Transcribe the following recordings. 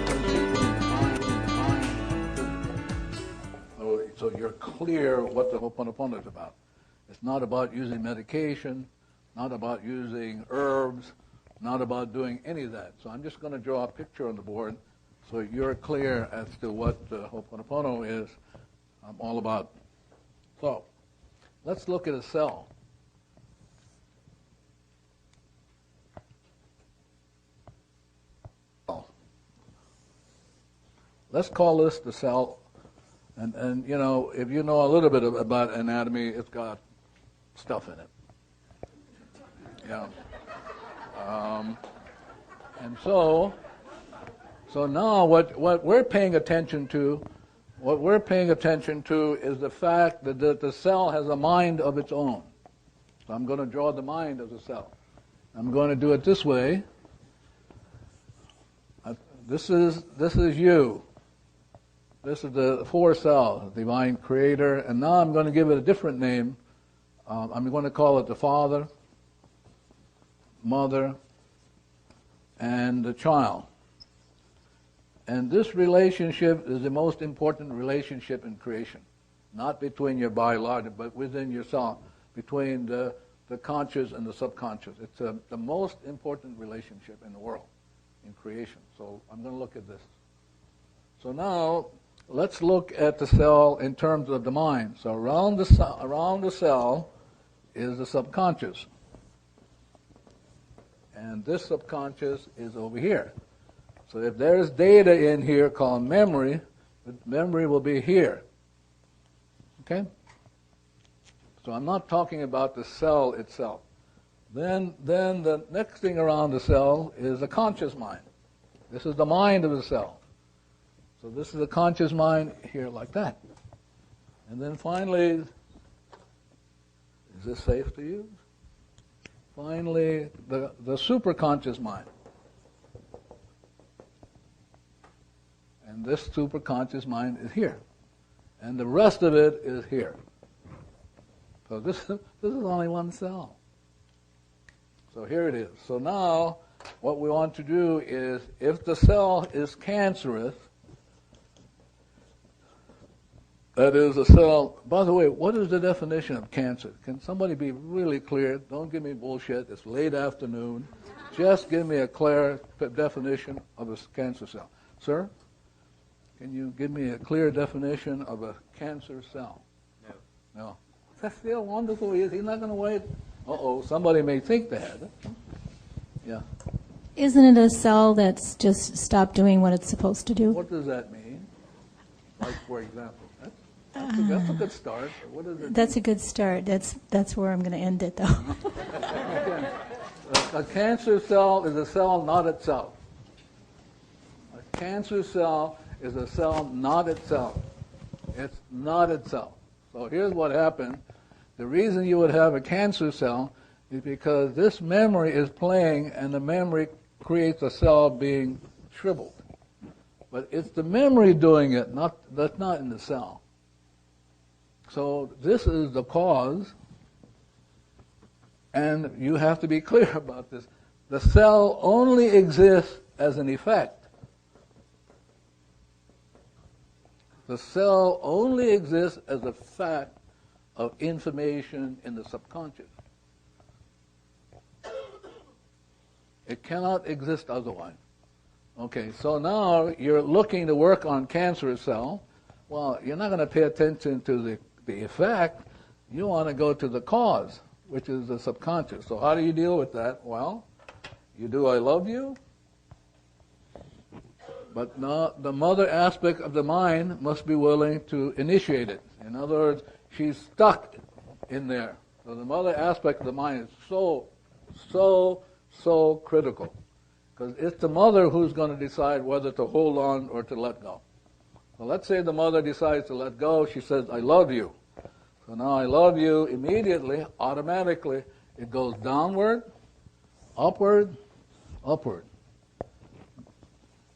difference between mind and physical. So you're clear what the Ho'oponopono is about. It's not about using medication, not about using herbs, not about doing any of that. So I'm just going to draw a picture on the board so you're clear as to what the Ho'oponopono is all about. So let's look at a cell. Let's call this the cell. And you know, if you know a little bit about anatomy, it's got stuff in it. Yeah. And so now what we're paying attention to, is the fact that the cell has a mind of its own. So I'm going to draw the mind of the cell. I'm going to do it this way. This is you. This is the four cells, the divine creator, and now I'm going to give it a different name. I'm going to call it the Father, Mother, and the child. And this relationship is the most important relationship in creation, not between your biological, but within yourself, between the conscious and the subconscious. It's the most important relationship in the world, in creation. So I'm going to look at this. So now, let's look at the cell in terms of the mind. So around the cell is the subconscious. And this subconscious is over here. So if there's data in here called memory, the memory will be here. Okay? So I'm not talking about the cell itself. Then the next thing around the cell is the conscious mind. This is the mind of the cell. So this is the conscious mind here like that. And then finally, is this safe to use? Finally, the superconscious mind. And this superconscious mind is here. And the rest of it is here. So this is only one cell. So here it is. So now, what we want to do is, if the cell is cancerous, that is a cell. By the way, what is the definition of cancer? Can somebody be really clear? Don't give me bullshit. It's late afternoon. Just give me a clear definition of a cancer cell. Sir, can you give me a clear definition of a cancer cell? No. That's still wonderful. He's not going to wait. Uh-oh, somebody may think that. Yeah. Isn't it a cell that's just stopped doing what it's supposed to do? What does that mean? Like, for example. That's a good start. What is it? That's a good start. That's where I'm going to end it, though. A cancer cell is a cell not itself. A cancer cell is a cell not itself. It's not itself. So here's what happened. The reason you would have a cancer cell is because this memory is playing, and the memory creates a cell being shriveled. But it's the memory doing it, that's not in the cell. So this is the cause, and you have to be clear about this. The cell only exists as an effect. The cell only exists as a fact of information in the subconscious. It cannot exist otherwise. Okay, so now you're looking to work on cancerous cell. Well, you're not going to pay attention to the effect. You want to go to the cause, which is the subconscious. So how do you deal with that? Well, you do I love you, but now the mother aspect of the mind must be willing to initiate it. In other words, she's stuck in there. So the mother aspect of the mind is so critical. Because it's the mother who's going to decide whether to hold on or to let go. So let's say the mother decides to let go. She says, I love you. So now I love you, immediately, automatically, it goes downward, upward, upward.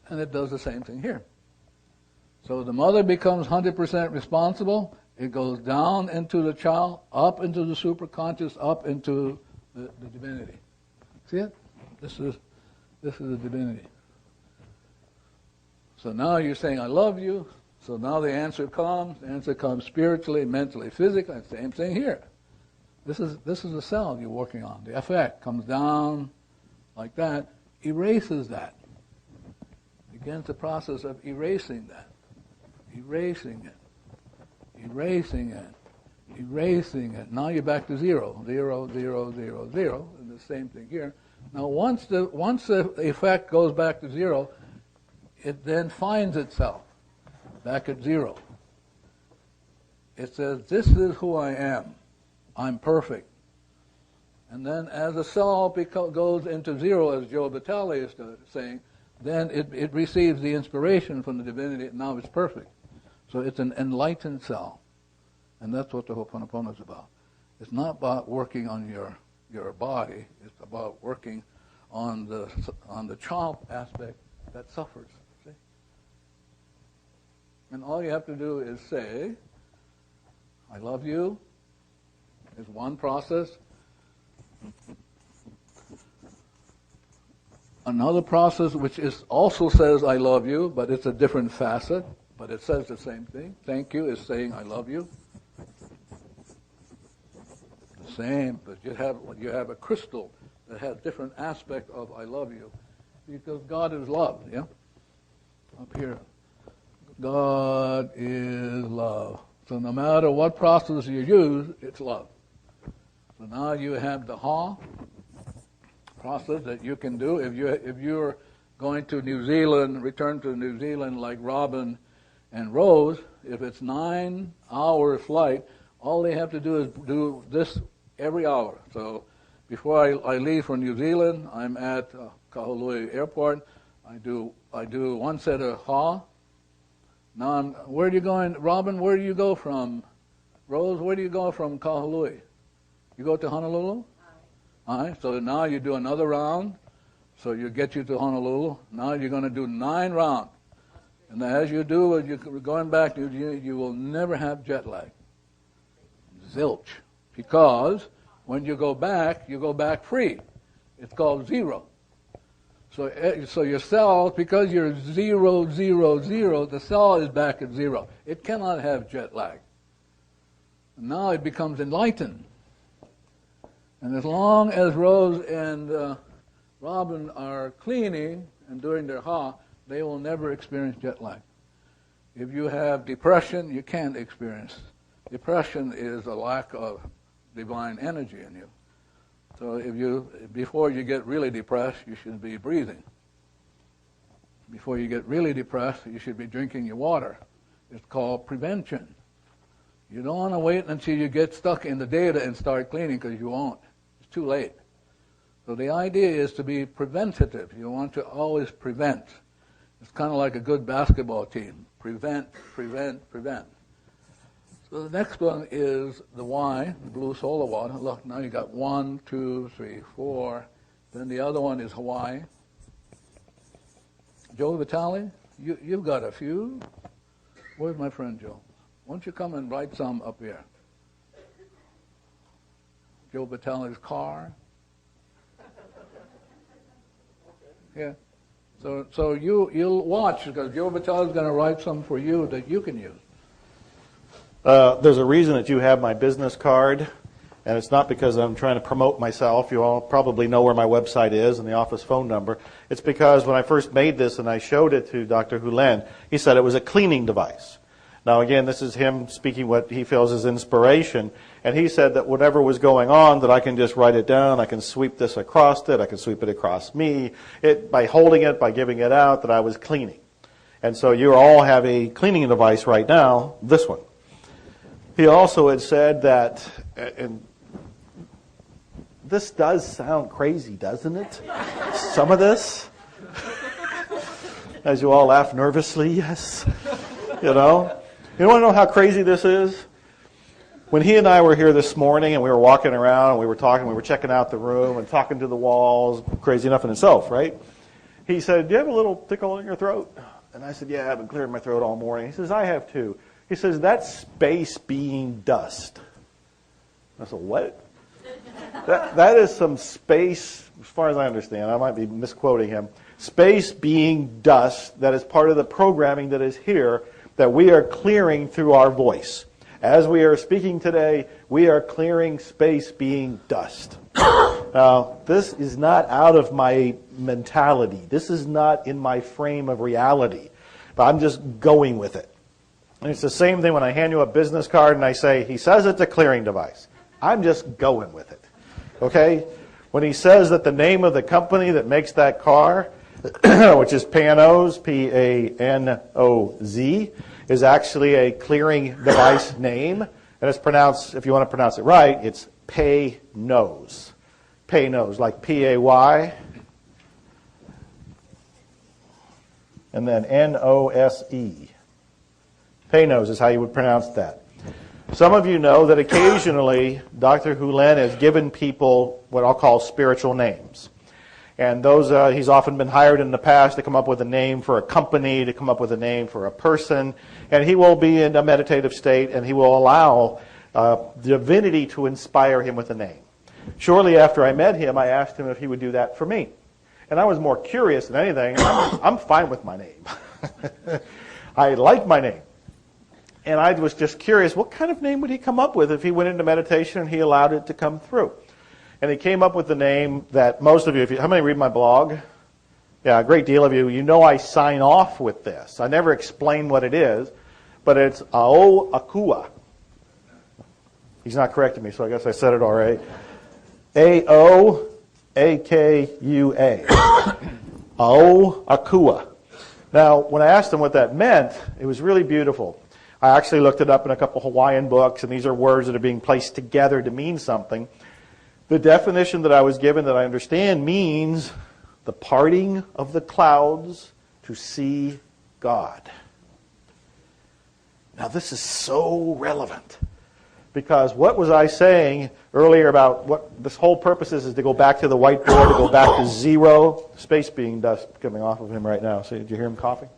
And it does the same thing here. So the mother becomes 100% responsible. It goes down into the child, up into the superconscious, up into the divinity. See it? This is the divinity. So now you're saying, I love you. So now the answer comes. The answer comes spiritually, mentally, physically. Same thing here. This is the cell you're working on. The effect comes down like that, erases that. Begins the process of erasing that. Erasing it. Erasing it. Erasing it. Now you're back to 0. 0, 0, 0, 0. And the same thing here. Now once the effect goes back to 0, it then finds itself back at 0. It says, this is who I am. I'm perfect. And then as the cell goes into 0, as Joe Vitaly is saying, then it receives the inspiration from the divinity, and now it's perfect. So it's an enlightened cell. And that's what the Ho'oponopono is about. It's not about working on your body. It's about working on the child aspect that suffers. See? And all you have to do is say, I love you, is one process. Another process which also says I love you, but it's a different facet, but it says the same thing. Thank you is saying I love you. The same, but you have a crystal that has different aspect of I love you, because God is love, yeah? Up here. God is love. So no matter what process you use, it's love. So now you have the Ha process that you can do. If you're going to New Zealand, return to New Zealand like Robin and Rose, if it's 9-hour flight, all they have to do is do this every hour. So before I leave for New Zealand, I'm at Kahului Airport. I do one set of Ha. Now where are you going, Robin? Where do you go from? Rose, where do you go from Kahului? You go to Honolulu? Aye. So now you do another round. So you get you to Honolulu. Now you're going to do 9 rounds. And as you do, you're going back, you will never have jet lag. Zilch. Because when you go back free. It's called 0. So your cell, because you're 0, 0, 0, the cell is back at 0. It cannot have jet lag. Now it becomes enlightened. And as long as Rose and Robin are cleaning and doing their Ha, they will never experience jet lag. If you have depression, you can't experience. Depression is a lack of divine energy in you. So before you get really depressed, you should be breathing. Before you get really depressed, you should be drinking your water. It's called prevention. You don't want to wait until you get stuck in the data and start cleaning, because you won't. It's too late. So the idea is to be preventative. You want to always prevent. It's kind of like a good basketball team. Prevent, prevent, prevent. So the next one is the Y, the blue solar water. Look, now you got 1, 2, 3, 4. Then the other one is Hawaii. Joe Vitaly, you've got a few. Where's my friend Joe? Why don't you come and write some up here? Joe Vitaly's car. Yeah. So you'll watch, because Joe Vitaly's going to write some for you that you can use. There's a reason that you have my business card, and it's not because I'm trying to promote myself. You all probably know where my website is and the office phone number. It's because when I first made this and I showed it to Dr. Hью Lin, he said it was a cleaning device. Now again, this is him speaking what he feels is inspiration, and he said that whatever was going on, that I can just write it down, I can sweep this across it, I can sweep it across me, by holding it, by giving it out, that I was cleaning. And so you all have a cleaning device right now, this one. He also had said that, and this does sound crazy, doesn't it? Some of this. As you all laugh nervously, yes. You know? You want to know how crazy this is? When he and I were here this morning and we were walking around and we were talking, we were checking out the room and talking to the walls, crazy enough in itself, right? He said, do you have a little tickle in your throat? And I said, yeah, I've been clearing my throat all morning. He says, I have too. He says, that's space being dust. I said, what? That is some space, as far as I understand, I might be misquoting him, Space being dust that is part of the programming that is here that we are clearing through our voice. As we are speaking today, we are clearing space being dust. Now, this is not out of my mentality. This is not in my frame of reality. But I'm just going with it. And it's the same thing when I hand you a business card and I say, he says it's a clearing device. I'm just going with it. Okay? When he says that the name of the company that makes that car, which is Panoz, P-A-N-O-Z, is actually a clearing device name. And it's pronounced, if you want to pronounce it right, it's Panoz. Panoz, like P-A-Y. And then N-O-S-E. Panoz is how you would pronounce that. Some of you know that occasionally Dr. Hyu Lin has given people what I'll call spiritual names. And those, he's often been hired in the past to come up with a name for a company, to come up with a name for a person. And he will be in a meditative state, and he will allow divinity to inspire him with a name. Shortly after I met him, I asked him if he would do that for me. And I was more curious than anything. I'm fine with my name. I like my name. And I was just curious, what kind of name would he come up with if he went into meditation and he allowed it to come through? And he came up with the name that most of you, how many read my blog? Yeah, a great deal of you. You know I sign off with this. I never explain what it is, but it's Ao Akua. He's not correcting me, so I guess I said it already. A-O-A-K-U-A. Ao Akua. Now, when I asked him what that meant, it was really beautiful. I actually looked it up in a couple Hawaiian books, and these are words that are being placed together to mean something. The definition that I was given that I understand means the parting of the clouds to see God. Now, this is so relevant. Because what was I saying earlier about what this whole purpose is to go back to the whiteboard, to go back to zero. Space being dust coming off of him right now. So did you hear him coughing?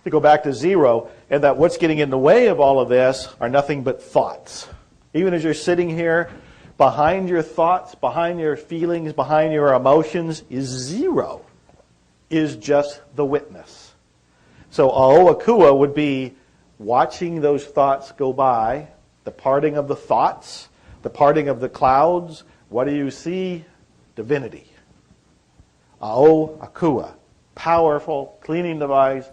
To go back to zero, and that what's getting in the way of all of this are nothing but thoughts. Even as you're sitting here, behind your thoughts, behind your feelings, behind your emotions is zero, is just the witness. So Ao Akua would be watching those thoughts go by, the parting of the thoughts, the parting of the clouds. What do you see? Divinity. Ao Akua. Powerful cleaning device.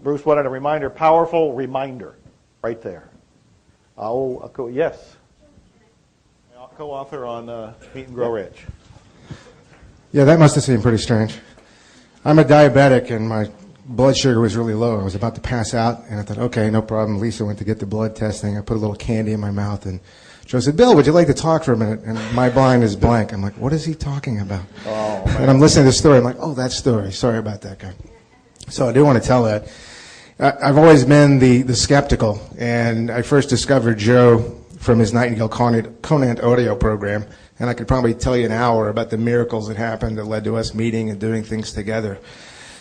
Bruce wanted a reminder. Powerful reminder. Right there. Ao Akua. Yes. Co-author on Eat and Grow Rich. Yeah, that must have seemed pretty strange. I'm a diabetic, and my blood sugar was really low. I was about to pass out, and I thought, okay, no problem. Lisa went to get the blood testing. I put a little candy in my mouth, and Joe said, Bill, would you like to talk for a minute? And my mind is blank. I'm like, what is he talking about? Oh, and I'm listening to the story. I'm like, oh, that story. Sorry about that guy. So I do want to tell that. I've always been the skeptical, and I first discovered Joe from his Nightingale Conant audio program, and I could probably tell you an hour about the miracles that happened that led to us meeting and doing things together.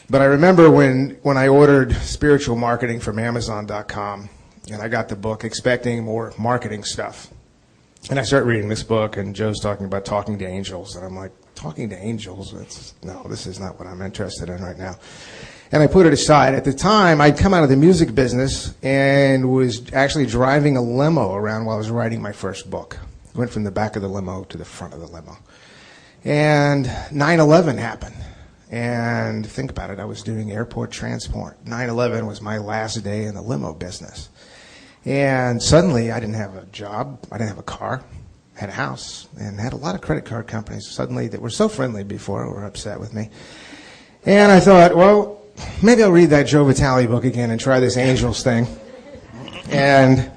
But I remember when I ordered spiritual marketing from Amazon.com, and I got the book expecting more marketing stuff. And I started reading this book, and Joe's talking about talking to angels, and I'm like, talking to angels? No, this is not what I'm interested in right now. And I put it aside. At the time, I'd come out of the music business and was actually driving a limo around while I was writing my first book. Went from the back of the limo to the front of the limo. And 9/11 happened. And think about it, I was doing airport transport. 9/11 was my last day in the limo business. And suddenly, I didn't have a job, I didn't have a car, had a house, and had a lot of credit card companies suddenly that were so friendly before were upset with me. And I thought, well, maybe I'll read that Joe Vitaly book again and try this angels thing. And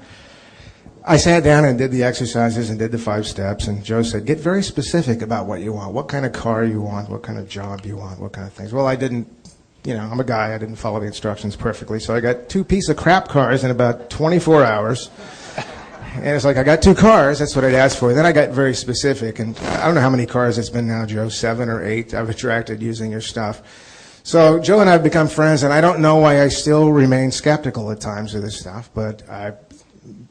I sat down and did the exercises and did the 5 steps, and Joe said, get very specific about what you want, what kind of car you want, what kind of job you want, what kind of things. Well, I didn't, I'm a guy, I didn't follow the instructions perfectly, so I got 2 piece of crap cars in about 24 hours. And it's like, I got 2 cars, that's what I'd asked for. Then I got very specific, and I don't know how many cars it's been now, Joe, 7 or 8 I've attracted using your stuff. So Joe and I have become friends, and I don't know why I still remain skeptical at times of this stuff, but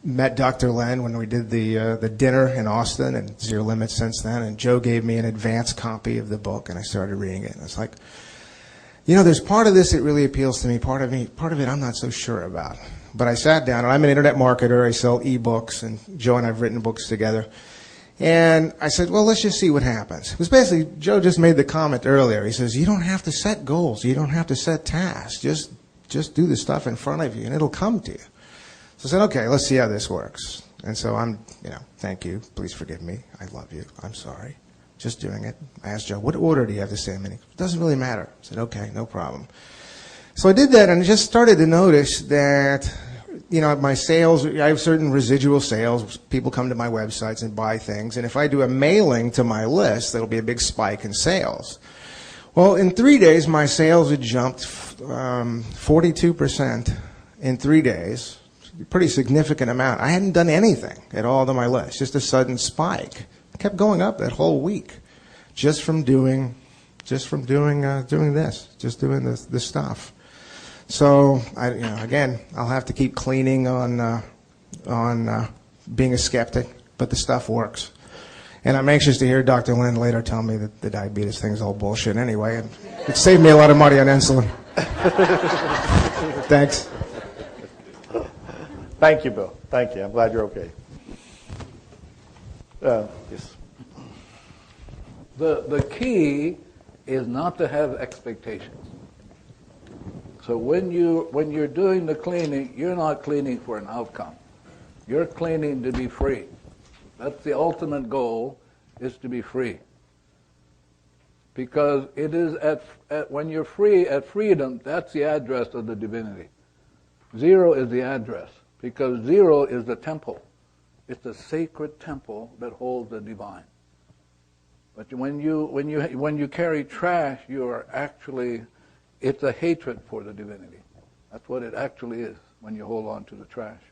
met Dr. Lin when we did the dinner in Austin, and Zero Limits since then. And Joe gave me an advance copy of the book, and I started reading it. And it's like, there's part of this that really appeals to me. Part of it I'm not so sure about. But I sat down, and I'm an internet marketer. I sell e-books, and Joe and I have written books together. And I said, well, let's just see what happens. It was basically, Joe just made the comment earlier. He says, you don't have to set goals. You don't have to set tasks. Just do the stuff in front of you, and it'll come to you. So I said, okay, let's see how this works. And so I'm, thank you. Please forgive me. I love you. I'm sorry. Just doing it. I asked Joe, what order do you have to say them in? It doesn't really matter. I said, okay, no problem. So I did that, and I just started to notice that, my sales, I have certain residual sales. People come to my websites and buy things. And if I do a mailing to my list, there'll be a big spike in sales. Well, in 3 days, my sales had jumped 42% in 3 days. Pretty significant amount. I hadn't done anything at all to my list. Just a sudden spike. It kept going up that whole week, just from doing this, just doing this stuff. So again, I'll have to keep cleaning on being a skeptic, but the stuff works. And I'm anxious to hear Dr. Lin later tell me that the diabetes thing's all bullshit anyway. And it saved me a lot of money on insulin. Thanks. Thank you, Bill. Thank you. I'm glad you're okay. Yes. The key is not to have expectations. So when you're doing the cleaning, you're not cleaning for an outcome. You're cleaning to be free. That's the ultimate goal, is to be free. Because it is when you're free, at freedom, that's the address of the divinity. 0 is the address. Because 0 is the temple. It's the sacred temple that holds the divine. But when you carry trash, it's a hatred for the divinity. That's what it actually is when you hold on to the trash.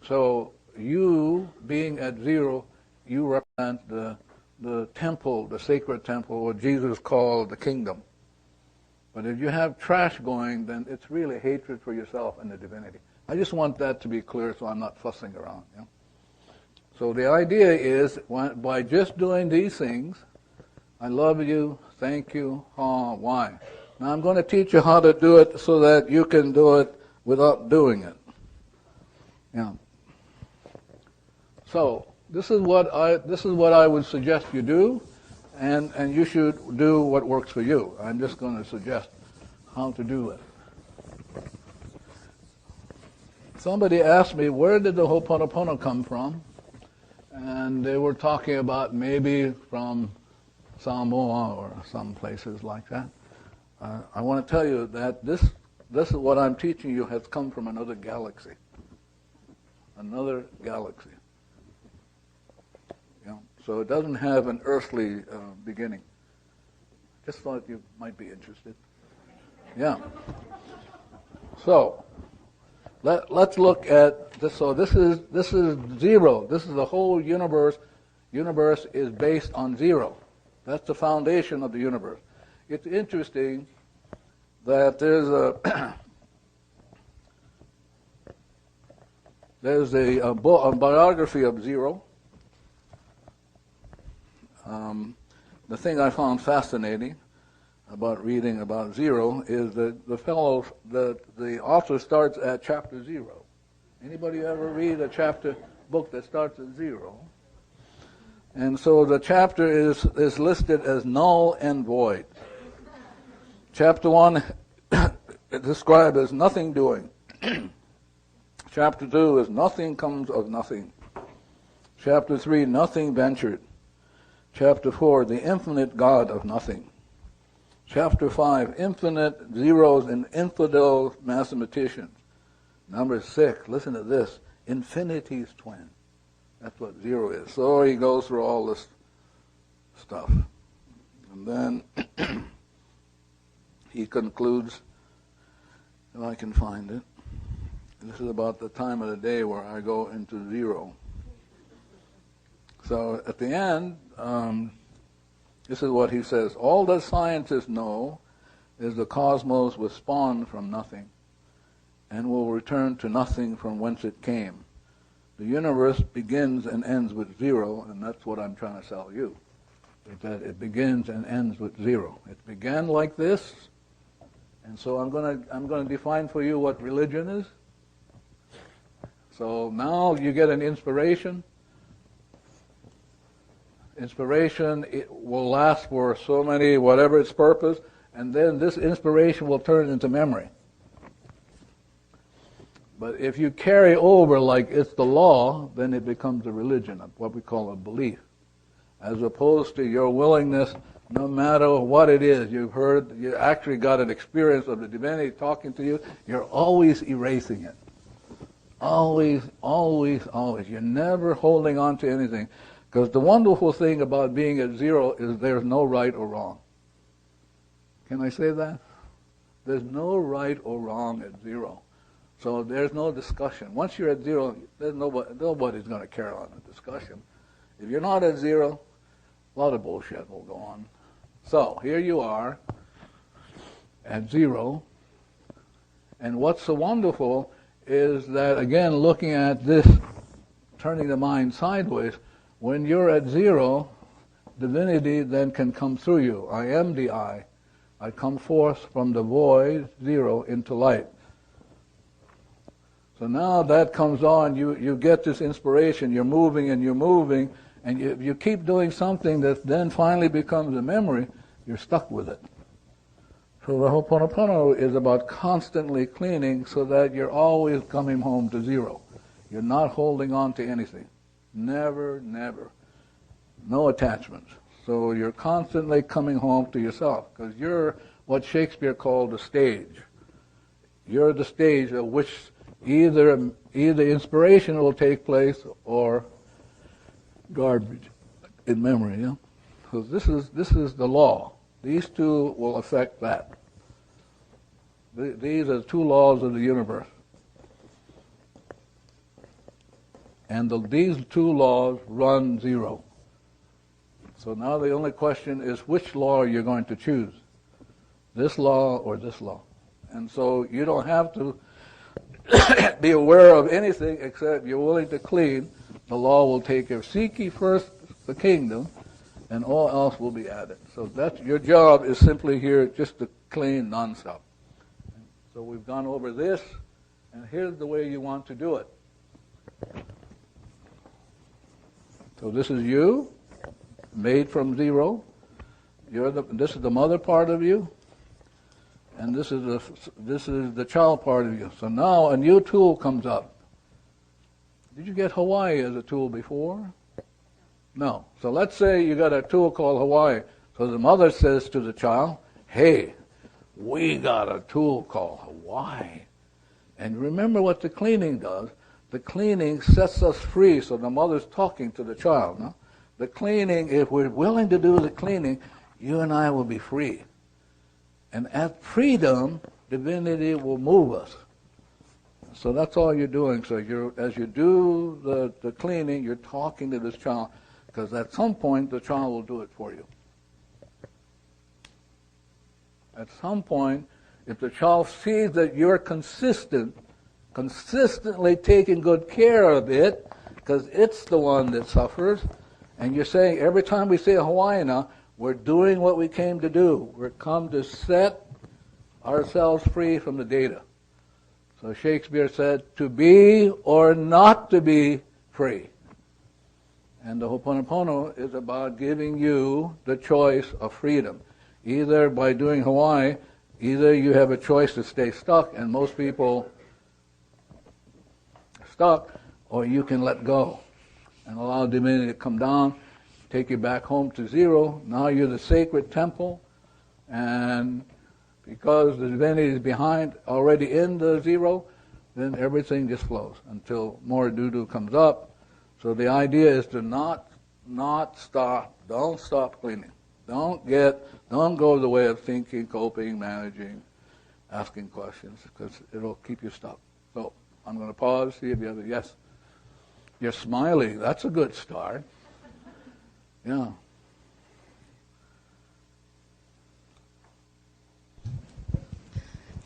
So you, being at 0, you represent the temple, the sacred temple, what Jesus called the kingdom. But if you have trash going, then it's really hatred for yourself and the divinity. I just want that to be clear so I'm not fussing around. So the idea is, by just doing these things, I love you, thank you, why? Now I'm going to teach you how to do it so that you can do it without doing it. So this is what I would suggest you do, and you should do what works for you. I'm just going to suggest how to do it. Somebody asked me, where did the Ho'oponopono come from? And they were talking about maybe from Samoa or some places like that. I want to tell you that this is what I'm teaching you has come from another galaxy. Another galaxy. So it doesn't have an earthly beginning. Just thought you might be interested. So let's look at this. So this is 0. This is the whole universe. Universe is based on 0. That's the foundation of the universe. It's interesting that there's a biography of 0. The thing I found fascinating about reading about 0 is that the author starts at chapter 0. Anybody ever read a book that starts at 0? And so the chapter is listed as null and void. Chapter 1 is described as nothing doing. Chapter 2 is nothing comes of nothing. Chapter 3, nothing ventured. Chapter 4, the infinite God of nothing. Chapter 5, infinite zeros and infidel mathematicians. Number 6, listen to this, infinity's twin. That's what 0 is. So he goes through all this stuff. And then he concludes, if I can find it, this is about the time of the day where I go into 0. So at the end, this is what he says. All that scientists know is the cosmos was spawned from nothing and will return to nothing from whence it came. The universe begins and ends with zero, and that's what I'm trying to sell you. Is that it begins and ends with zero. It began like this, and so I'm going to define for you what religion is. So now you get an inspiration. Inspiration, it will last for so many, whatever its purpose, and then this inspiration will turn into memory. But if you carry over like it's the law, then it becomes a religion, what we call a belief. As opposed to your willingness, no matter what it is, you've heard, you actually got an experience of the divinity talking to you, you're always erasing it. Always, always, always. You're never holding on to anything. Because the wonderful thing about being at zero is there's no right or wrong. Can I say that? There's no right or wrong at zero. So there's no discussion. Once you're at zero, there's nobody's going to carry on the discussion. If you're not at zero, a lot of bullshit will go on. So here you are at zero. And what's so wonderful is that, again, looking at this, turning the mind sideways, when you're at zero, divinity then can come through you. I am the I. I come forth from the void, zero, into light. So now that comes on, you get this inspiration, you're moving, and you keep doing something that then finally becomes a memory, you're stuck with it. So the Ho'oponopono is about constantly cleaning so that you're always coming home to zero. You're not holding on to anything. Never, never. No attachments. So you're constantly coming home to yourself, because you're what Shakespeare called the stage. You're the stage at which either inspiration will take place or garbage in memory. Yeah? So this is the law. These two will affect that. These are the two laws of the universe. And these two laws run zero. So now the only question is which law you're going to choose. This law or this law. And so you don't have to be aware of anything except you're willing to clean. The law will take care. Seek ye first the kingdom, and all else will be added. So that's your job is simply here just to clean nonstop. So we've gone over this, and here's the way you want to do it. So this is you, made from zero. This is the mother part of you, and this is the child part of you. So now a new tool comes up. Did you get Hawaii as a tool before? No. So let's say you got a tool called Hawaii. So the mother says to the child, hey, we got a tool called Hawaii. And remember what the cleaning does. The cleaning sets us free. So the mother's talking to the child. No? The cleaning, if we're willing to do the cleaning, you and I will be free. And at freedom, divinity will move us. So that's all you're doing. So as you do the cleaning, you're talking to this child, because at some point the child will do it for you. At some point, if the child sees that you're consistently taking good care of it, because it's the one that suffers, and you're saying, every time we say Hawaii now, we're doing what we came to do. We're come to set ourselves free from the data. So Shakespeare said, to be or not to be free. And the Ho'oponopono is about giving you the choice of freedom. Either by doing Hawaii, either you have a choice to stay stuck, and most people are stuck, or you can let go and allow divinity to come down, take you back home to zero. Now you're the sacred temple, and because the divinity is behind, already in the zero, then everything just flows until more doo-doo comes up. So the idea is to not stop. Don't stop cleaning. Don't go the way of thinking, coping, managing, asking questions, because it'll keep you stuck. So I'm going to pause, see if you have yes. You're smiling. That's a good start. Yeah.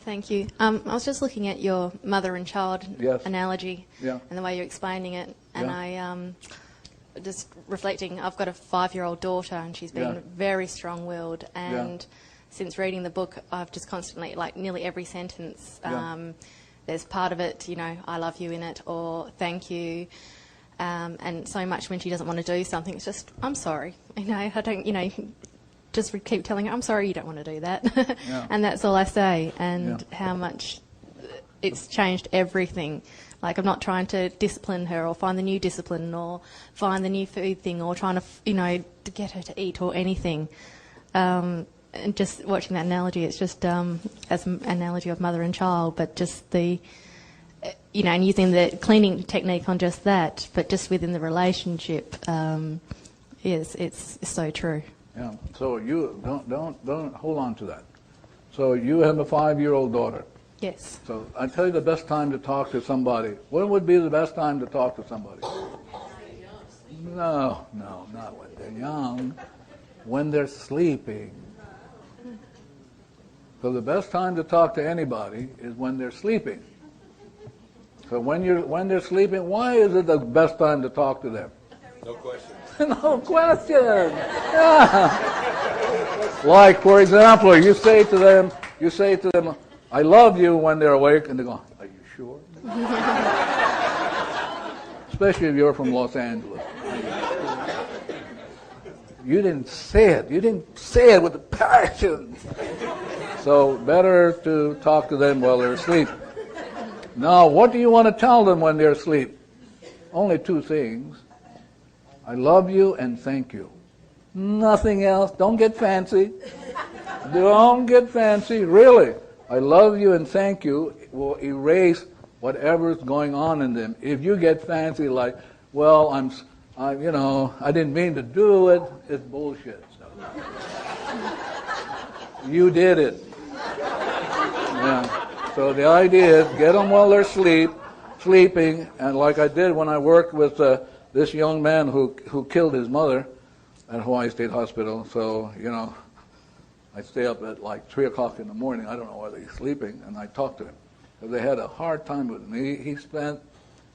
Thank you. I was just looking at your mother and child analogy Yeah. and the way you're explaining it, and Yeah. just reflecting, I've got a 5-year-old daughter, and she's been very strong-willed, and since reading the book, I've just constantly, like nearly every sentence, there's part of it, you know, I love you in it, or thank you, and so much when she doesn't want to do something, it's just, I'm sorry, you know, I don't, you know, just keep telling her, I'm sorry you don't want to do that. And that's all I say, and how much it's changed everything. Like, I'm not trying to discipline her or find the new discipline or find the new food thing or trying to, you know, to get her to eat or anything. And just watching that analogy, it's just as an analogy of mother and child, but just the, you know, and using the cleaning technique on just that, but just within the relationship, it's so true. Yeah. So you don't hold on to that. So you have a 5-year-old daughter. Yes. So I tell you the best time to talk to somebody. When would be the best time to talk to somebody? No, not when they're young. When they're sleeping. So the best time to talk to anybody is when they're sleeping. So when they're sleeping, why is it the best time to talk to them? No question. No question. Yeah. Like, for example, you say to them, I love you when they're awake, and they go, are you sure? Especially if you're from Los Angeles. You didn't say it. You didn't say it with a passion. So better to talk to them while they're asleep. Now, what do you want to tell them when they're asleep? Only 2 things. I love you and thank you. Nothing else. Don't get fancy. Don't get fancy. Really. I love you and thank you will erase whatever's going on in them. If you get fancy like, well, I didn't mean to do it, it's bullshit. You did it. Yeah. So the idea is get them while they're sleeping, and like I did when I worked with this young man who killed his mother at Hawaii State Hospital. So, you know, I stay up at like 3 o'clock in the morning. I don't know whether he's sleeping, and I talk to him. Because they had a hard time with him.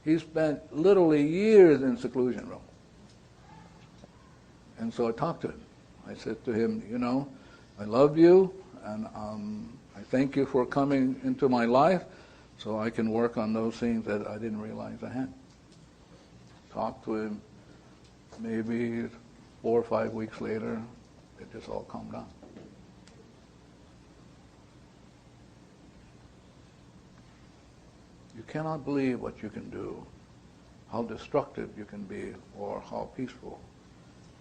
He spent literally years in seclusion room. And so I talked to him. I said to him, you know, I love you, and I thank you for coming into my life so I can work on those things that I didn't realize I had. Talked to him. Maybe 4 or 5 weeks later, it just all calmed down. You cannot believe what you can do, how destructive you can be, or how peaceful.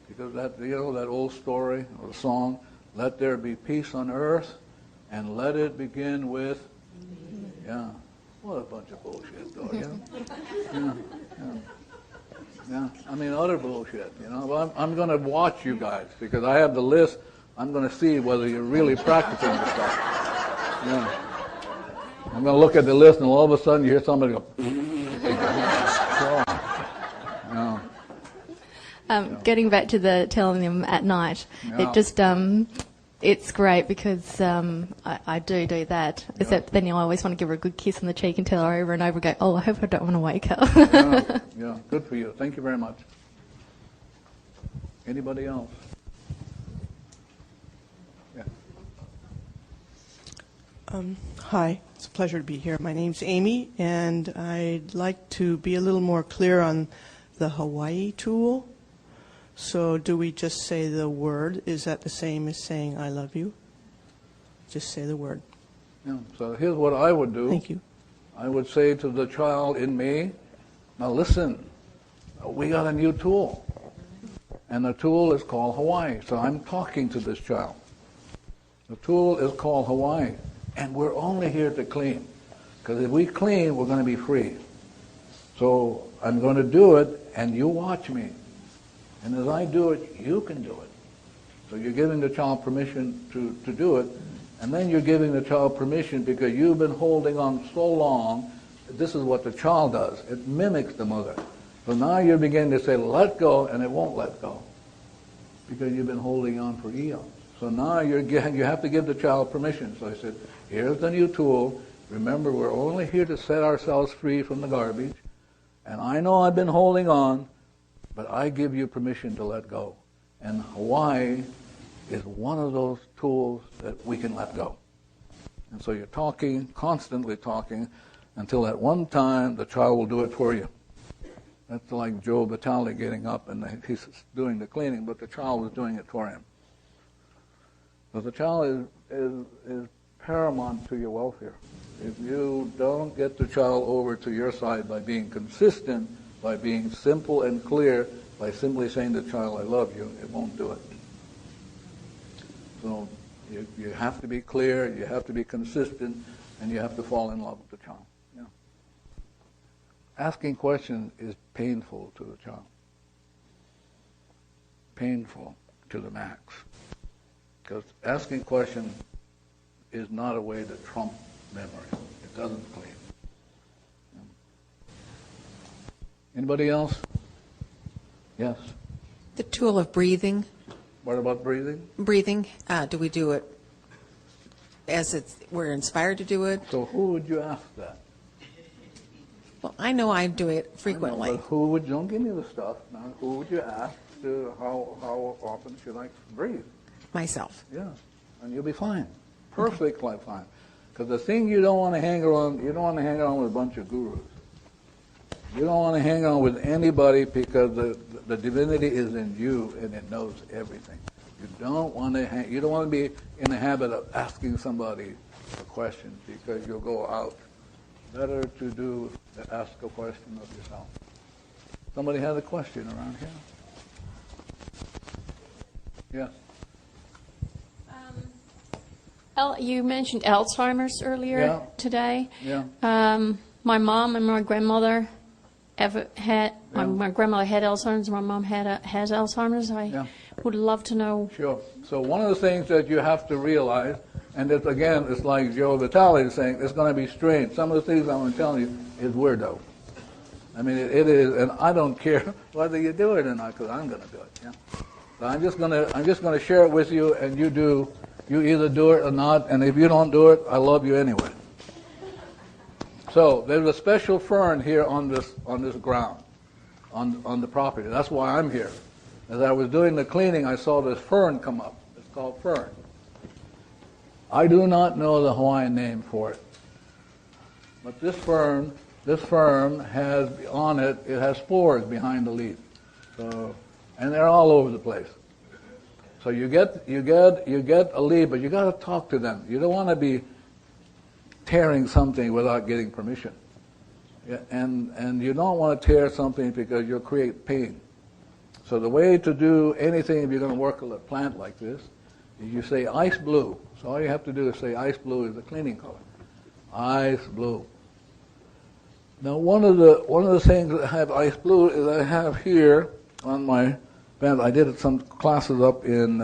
Because that, you know, that old story or song, let there be peace on earth, and let it begin with, yeah. What a bunch of bullshit, though, yeah? Yeah. I mean, utter bullshit, you know. But I'm going to watch you guys, because I have the list. I'm going to see whether you're really practicing this stuff. Yeah. I'm going to look at the list, and all of a sudden you hear somebody go, Getting back to the telling them at night, it just, it's great because I do that, except then you always want to give her a good kiss on the cheek and tell her over and over again, oh, I hope I don't want to wake up. Yeah, good for you. Thank you very much. Anybody else? Yeah. Hi, it's a pleasure to be here. My name's Amy, and I'd like to be a little more clear on the Hawaii tool. So do we just say the word? Is that the same as saying I love you? Just say the word. Yeah. So here's what I would do. Thank you. I would say to the child in me, now listen, we got a new tool. And the tool is called Hawaii. So I'm talking to this child. The tool is called Hawaii. And we're only here to clean. Because if we clean, we're going to be free. So I'm going to do it, and you watch me. And as I do it, you can do it. So you're giving the child permission to do it, and then you're giving the child permission because you've been holding on so long. This is what the child does. It mimics the mother. So now you're beginning to say, let go, and it won't let go. Because you've been holding on for eons. So now you have to give the child permission. So I said, here's the new tool. Remember, we're only here to set ourselves free from the garbage. And I know I've been holding on, but I give you permission to let go. And Hawaii is one of those tools that we can let go. And so you're talking, constantly talking, until at one time the child will do it for you. That's like Joe Vitaly getting up and he's doing the cleaning, but the child was doing it for him. So the child is paramount to your welfare. If you don't get the child over to your side by being consistent, by being simple and clear, by simply saying to the child, I love you, it won't do it. So you have to be clear, you have to be consistent, and you have to fall in love with the child. Yeah. Asking questions is painful to the child. Painful to the max. Because asking questions is not a way to trump memory. It doesn't clean. Yeah. Anybody else? Yes. The tool of breathing. What about breathing? Breathing. Do we do it as we're inspired to do it? So who would you ask that? Well, I know I do it frequently. But who would, don't give me the stuff, now, who would you ask to, how often should I breathe? Myself. Yeah, and you'll be fine. Perfectly fine. Because the thing you don't want to hang around, you don't want to hang around with a bunch of gurus. You don't want to hang on with anybody because the divinity is in you and it knows everything. You don't want to be in the habit of asking somebody a question because you'll go out. Better to ask a question of yourself. Somebody had a question around here? Yes. You mentioned Alzheimer's earlier today. Yeah. My mom and my grandmother my grandmother had Alzheimer's, my mom has Alzheimer's. I would love to know. Sure. So one of the things that you have to realize, and it's, again, it's like Joe Vitaly is saying, it's going to be strange. Some of the things I'm going to tell you is weirdo. I mean, it is, and I don't care whether you do it or not, because I'm going to do it. Yeah. So I'm just going to share it with you, and you either do it or not, and if you don't do it, I love you anyway. So there's a special fern here on this ground, on the property. That's why I'm here. As I was doing the cleaning, I saw this fern come up. It's called fern. I do not know the Hawaiian name for it, but this fern has on it. It has spores behind the leaf, so, and they're all over the place. So you get a leaf, but you got to talk to them. You don't want to be tearing something without getting permission. Yeah, and you don't want to tear something because you'll create pain. So the way to do anything if you're going to work with a plant like this is you say ice blue. So all you have to do is say ice blue is the cleaning color. Ice blue. Now one of the things that I have ice blue is I have here on my band. I did some classes up in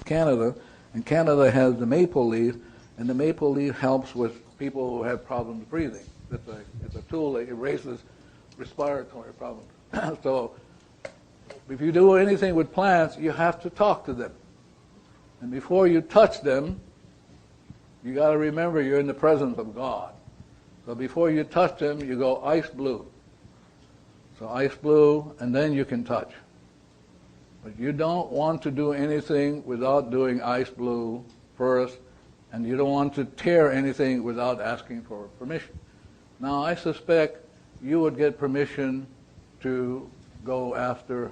Canada, and Canada has the maple leaf, and the maple leaf helps with people who have problems breathing. It's a tool that erases respiratory problems. So if you do anything with plants, you have to talk to them. And before you touch them, you got to remember you're in the presence of God. So before you touch them, you go ice blue. So ice blue, and then you can touch. But you don't want to do anything without doing ice blue first, and you don't want to tear anything without asking for permission. Now, I suspect you would get permission to go after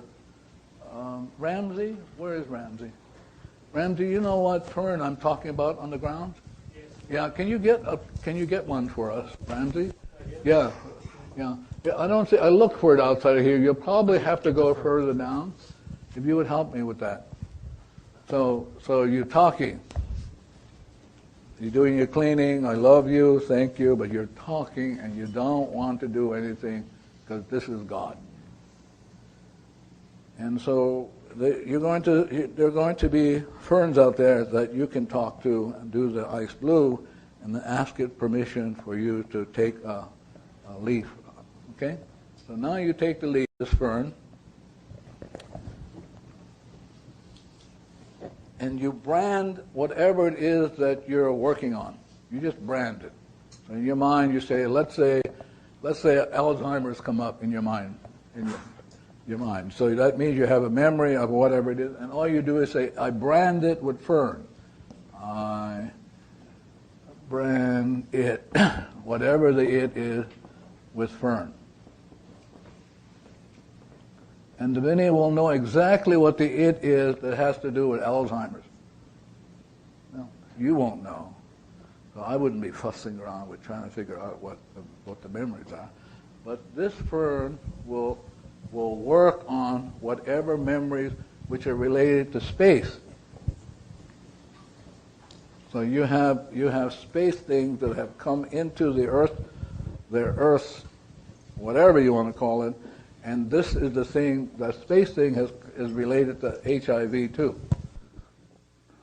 Ramsey. Where is Ramsey? Ramsey, you know what fern I'm talking about on the ground? Yes. Yeah. Can you get one for us, Ramsey? Yeah. Yeah. I don't see. I look for it outside of here. You'll probably have to go further down. If you would help me with that. So you're talking. You're doing your cleaning. I love you. Thank you. But you're talking, and you don't want to do anything because this is God. And so there are going to be ferns out there that you can talk to and do the ice blue, and then ask it permission for you to take a leaf. Okay? So now you take the leaf, this fern, and you brand whatever it is that you're working on. You just brand it. So in your mind, you say, let's say Alzheimer's come up in your mind, your mind. So that means you have a memory of whatever it is, and all you do is say, I brand it with Fern. I brand it, whatever the it is, with Fern. And the Vinny will know exactly what the it is that has to do with Alzheimer's. No, you won't know. So I wouldn't be fussing around with trying to figure out what the memories are. But this Fern will work on whatever memories which are related to space. So you have space things that have come into the Earth's, whatever you want to call it, and this is the thing, the space thing is related to HIV too.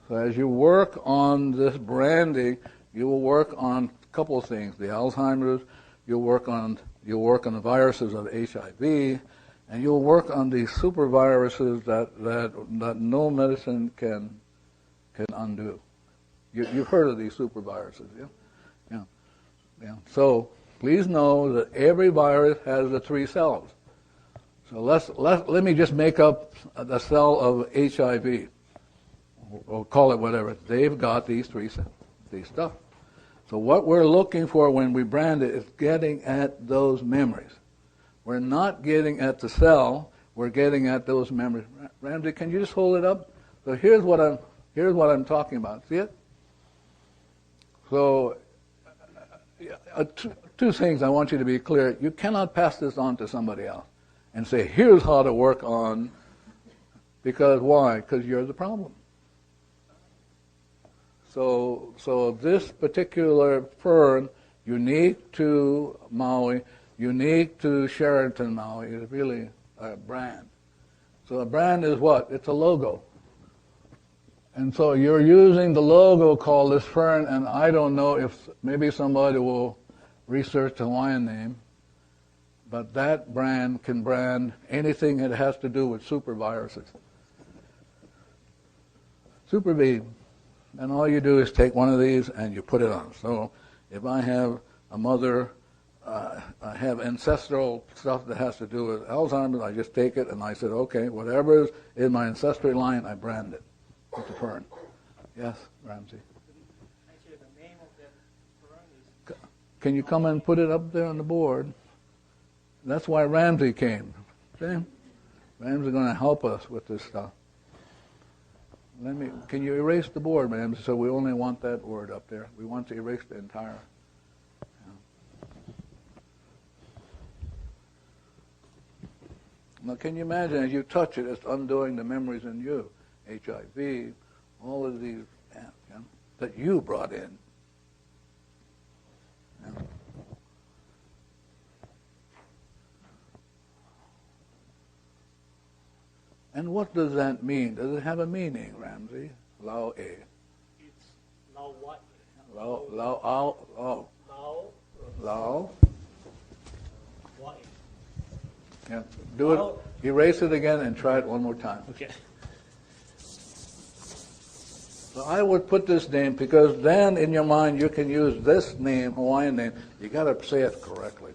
So as you work on this branding, you will work on a couple of things: the Alzheimer's, you'll work on the viruses of HIV, and you'll work on these super viruses that no medicine can undo. You've heard of these super viruses, yeah? Yeah. So please know that every virus has the 3 cells. So let me just make up the cell of HIV, or call it whatever. They've got these 3 cells, these stuff. So what we're looking for when we brand it is getting at those memories. We're not getting at the cell, we're getting at those memories. Ramsey, can you just hold it up? So here's what I'm talking about. See it? So, two things I want you to be clear. You cannot pass this on to somebody else and say, here's how to work on, because why? Because you're the problem. So this particular Fern, unique to Maui, unique to Sheraton Maui, is really a brand. So a brand is what? It's a logo. And so you're using the logo called this Fern, and I don't know if maybe somebody will research the Hawaiian name, but that brand can brand anything that has to do with super viruses. Super beam. And all you do is take one of these and you put it on. So if I have a mother, I have ancestral stuff that has to do with Alzheimer's, I just take it and I said, okay, whatever is in my ancestry line, I brand it with the Fern. Yes, Ramsey? Actually, the name of that Fern is... Can you come and put it up there on the board? That's why Ramsey came. See? Ramsey's going to help us with this stuff. Can you erase the board, ma'am? So we only want that word up there. We want to erase the entire. Now, can you imagine as you touch it, it's undoing the memories in you, HIV, all of these that you brought in. Yeah. And what does that mean? Does it have a meaning, Ramsey? Lao E. It's Lao what? Lao. What? Yeah. Do it. Erase it again and try it one more time. Okay. So I would put this name because then in your mind you can use this name, Hawaiian name. You got to say it correctly.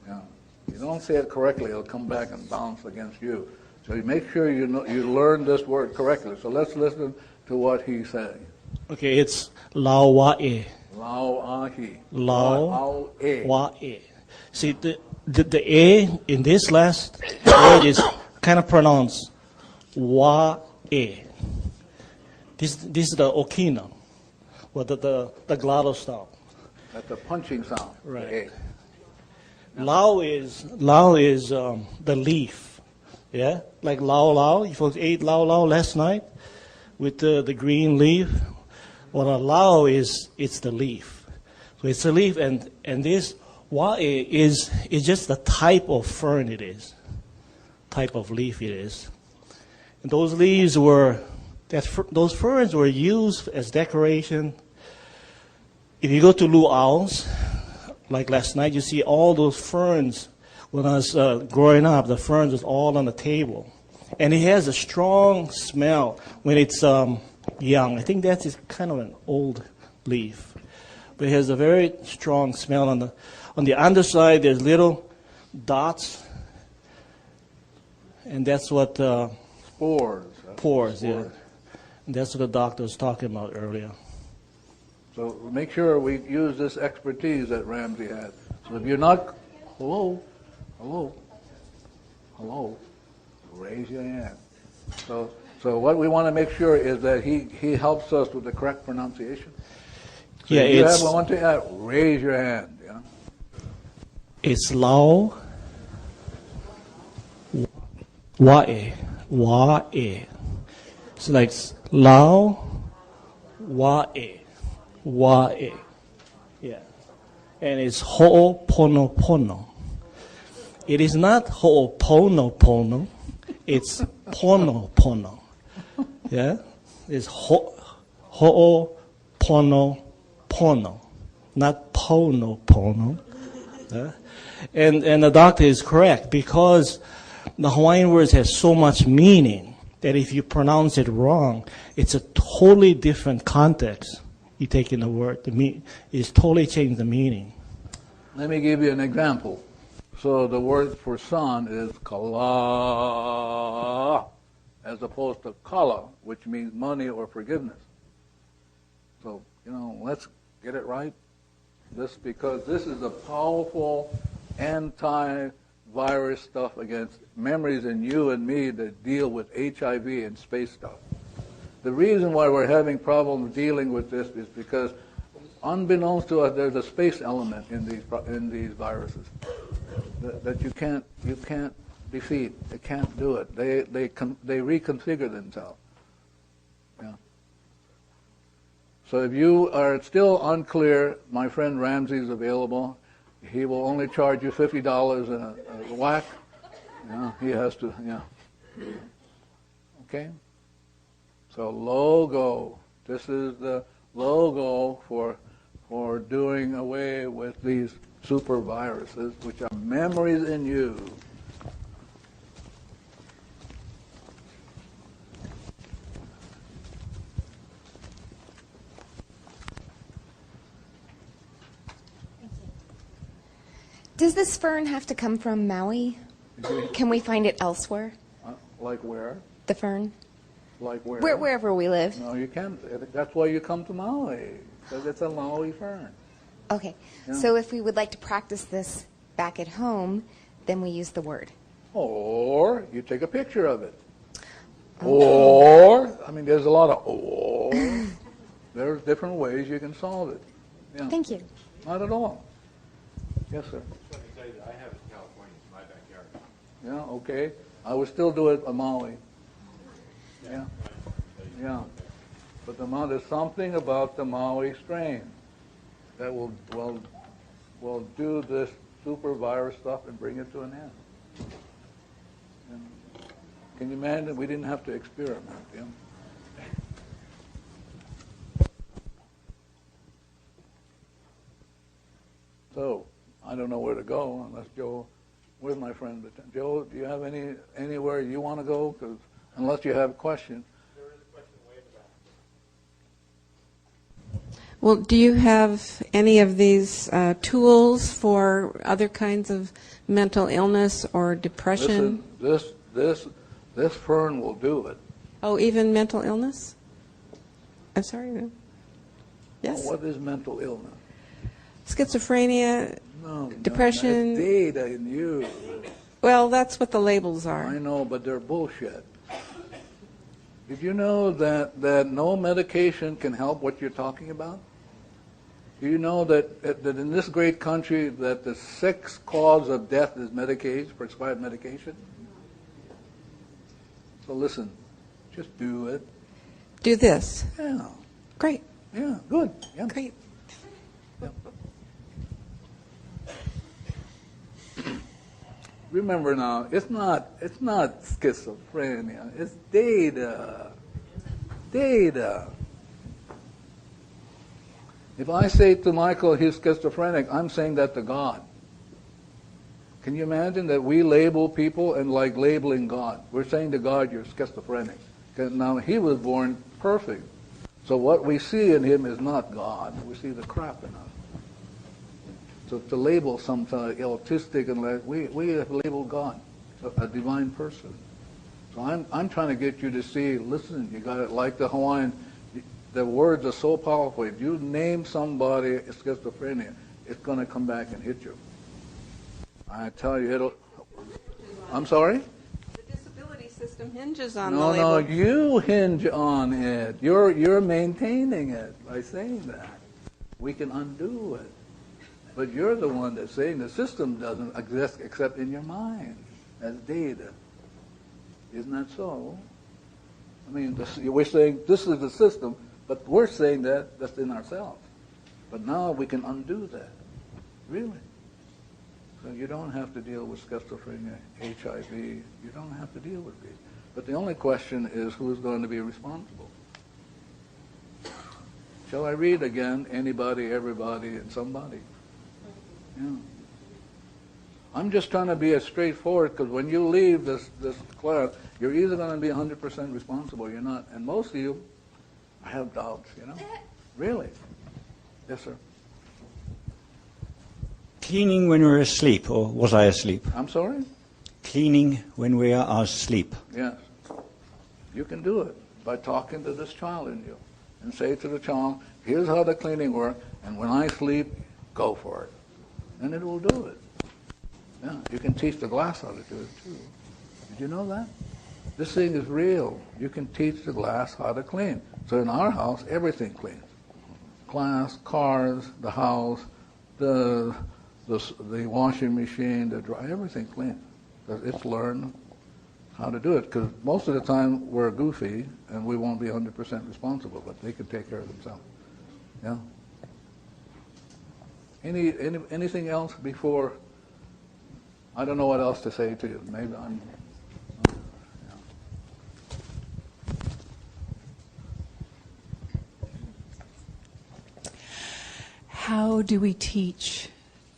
Yeah. You don't say it correctly, it'll come back and bounce against you. So you make sure you learn this word correctly. So let's listen to what he's saying. Okay, it's Lao Wa'e. Lao Ahi. Lao Wa'e. See, the A in this last word is kind of pronounced Wa'e. This is the Okina, or the glottal stop. That's the punching sound. Right. Lao is the leaf, yeah. Like lao. You folks ate lao last night with the green leaf. Well, a lao it's the leaf. So it's a leaf, and this wa'e is just the type of fern it is, type of leaf it is. And those leaves those ferns were used as decoration. If you go to luau's, like last night, you see all those ferns. When I was growing up, the ferns was all on the table. And it has a strong smell when it's young. I think that is kind of an old leaf. But it has a very strong smell. On the underside, there's little dots. And that's what... spores. Spores, yeah. And that's what the doctor was talking about earlier. So make sure we use this expertise that Ramsey had. So if you're not... Hello? Raise your hand. So what we want to make sure is that he helps us with the correct pronunciation. So Yeah, if you it's... have one to add, raise your hand. Yeah? It's Lao Wae. Wae. It's like Lao Wae. Wae. Yeah. And it's Ho'oponopono. It is not Ho'oponopono. It's Ponopono. Yeah? It's Ho'oponopono. Not Ponopono. Yeah? And the doctor is correct because the Hawaiian words have so much meaning that if you pronounce it wrong, it's a totally different context. You take in the word, it's totally changed the meaning. Let me give you an example. So the word for son is kala, as opposed to kala, which means money or forgiveness. So, let's get it right. Because this is a powerful anti-virus stuff against memories in you and me that deal with HIV and space stuff. The reason why we're having problems dealing with this is because, unbeknownst to us, there's a space element in these viruses that you can't defeat. They can't do it. They reconfigure themselves. Yeah. So if you are still unclear, my friend Ramsey is available. He will only charge you $50 a whack. He has to. Yeah. Okay. So logo. This is the logo for doing away with these super viruses, which are memories in you. Does this fern have to come from Maui? Can we find it elsewhere? Like where? The fern? Like where? Wherever we live. No, you can't. That's why you come to Maui, because it's a Maui fern. Okay. Yeah. So if we would like to practice this back at home, then we use the word. Or you take a picture of it. Or, there's a lot of or. There's different ways you can solve it. Yeah. Thank you. Not at all. Yes, sir. I have it in California. It's my backyard. Yeah, okay. I would still do it on Maui. Yeah. Yeah. But there's something about the Maui strain that will do this super virus stuff and bring it to an end. And can you imagine that we didn't have to experiment? Yeah? So, I don't know where to go unless Joe, where's my friend? Joe, do you have anywhere you want to go? 'Cause unless you have a question. There is a question way in the back. Well, do you have any of these tools for other kinds of mental illness or depression? Listen, this fern will do it. Oh, even mental illness? I'm sorry. No. Yes. Well, what is mental illness? Schizophrenia, depression. No, that's data in you. Well, that's what the labels are. I know, but they're bullshit. Did you know that no medication can help what you're talking about? Do you know that in this great country that the sixth cause of death is medication, prescribed medication? So listen, just do it. Do this. Yeah. Great. Yeah, good. Yeah. Great. Yeah. Remember now, it's not schizophrenia. It's data. Data. If I say to Michael he's schizophrenic, I'm saying that to God. Can you imagine that we label people and like labeling God? We're saying to God, you're schizophrenic. Now, he was born perfect. So what we see in him is not God. We see the crap in us. So to label something autistic and like, we have labeled God, a divine person. So I'm trying to get you to see, listen, you got it like the Hawaiian, the words are so powerful. If you name somebody schizophrenia, it's going to come back and hit you. I tell you, it'll... I'm sorry? The disability system hinges on No, the label. no, you hinge on it. You're maintaining it by saying that. We can undo it. But you're the one that's saying the system doesn't exist except in your mind as data. Isn't that so? I mean, we're saying this is the system, but we're saying that that's in ourselves. But now we can undo that. Really. So you don't have to deal with schizophrenia, HIV. You don't have to deal with these. But the only question is who's going to be responsible. Shall I read again? Anybody, everybody, and somebody. Yeah. I'm just trying to be as straightforward because when you leave this class, you're either going to be 100% responsible or you're not. And most of you, I have doubts, you know. Really. Yes, sir. Cleaning when we're asleep, or was I asleep? I'm sorry? Cleaning when we are asleep. Yes. You can do it by talking to this child in you and say to the child, here's how the cleaning works, and when I sleep, go for it. And it will do it. Yeah, you can teach the glass how to do it too. Did you know that? This thing is real. You can teach the glass how to clean. So in our house, everything cleans. Glass, cars, the house, the washing machine, the dryer, everything cleans. It's learned how to do it. Because most of the time we're goofy and we won't be 100% responsible, but they can take care of themselves. Yeah. Anything else before? I don't know what else to say to you. Maybe I'm... How do we teach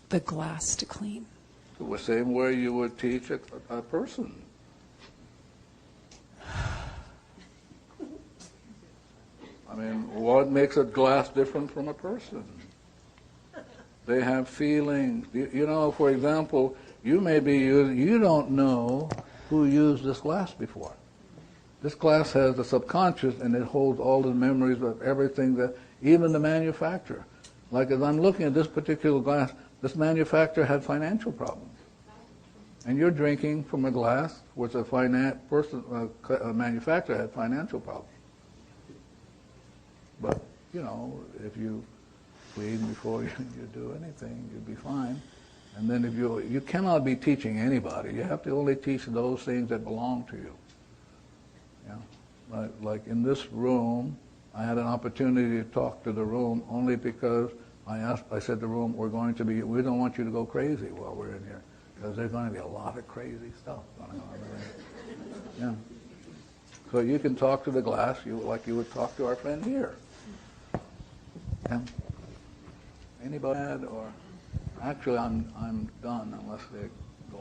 the glass to clean? The same way you would teach a person. I mean, what makes a glass different from a person? They have feelings. You know, for example, you may be you don't know who used this glass before. This glass has the subconscious and it holds all the memories of everything that, even the manufacturer. Like as I'm looking at this particular glass, this manufacturer had financial problems. And you're drinking from a glass which a manufacturer had financial problems. But, you know, if you clean before you do anything, you'll be fine. And then if you cannot be teaching anybody. You have to only teach those things that belong to you. Yeah? Like in this room, I had an opportunity to talk to the room only because I said to the room, we don't want you to go crazy while we're in here, because there's going to be a lot of crazy stuff going on. Yeah. So you can talk to the glass like you would talk to our friend here. Yeah. Anybody add, or actually I'm done unless they go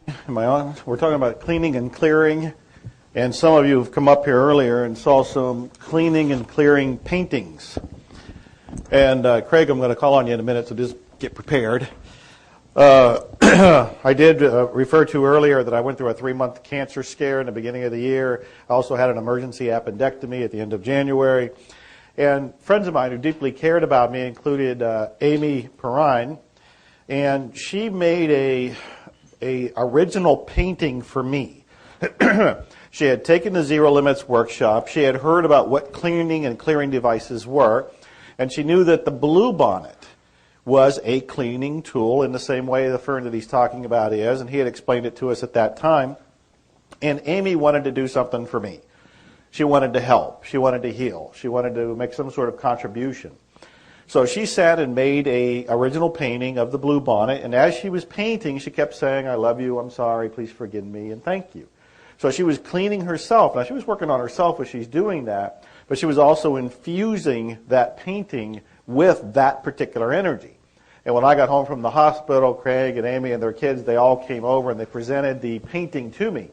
on. Am I on? We're talking about cleaning and clearing, and some of you have come up here earlier and saw some cleaning and clearing paintings. And Craig, I'm going to call on you in a minute, so just get prepared. I did refer to earlier that I went through a 3-month cancer scare in the beginning of the year. I also had an emergency appendectomy at the end of January. And friends of mine who deeply cared about me included Amy Perrine, and she made a original painting for me. She had taken the Zero Limits workshop. She had heard about what cleaning and clearing devices were, and she knew that the Blue Bonnet was a cleaning tool in the same way the fern that he's talking about is, and he had explained it to us at that time. And Amy wanted to do something for me. She wanted to help. She wanted to heal. She wanted to make some sort of contribution. So she sat and made a original painting of the Blue Bonnet, and as she was painting, she kept saying, I love you, I'm sorry, please forgive me, and thank you. So she was cleaning herself. Now, she was working on herself as she's doing that, but she was also infusing that painting with that particular energy. And when I got home from the hospital, Craig and Amy and their kids, they all came over and they presented the painting to me.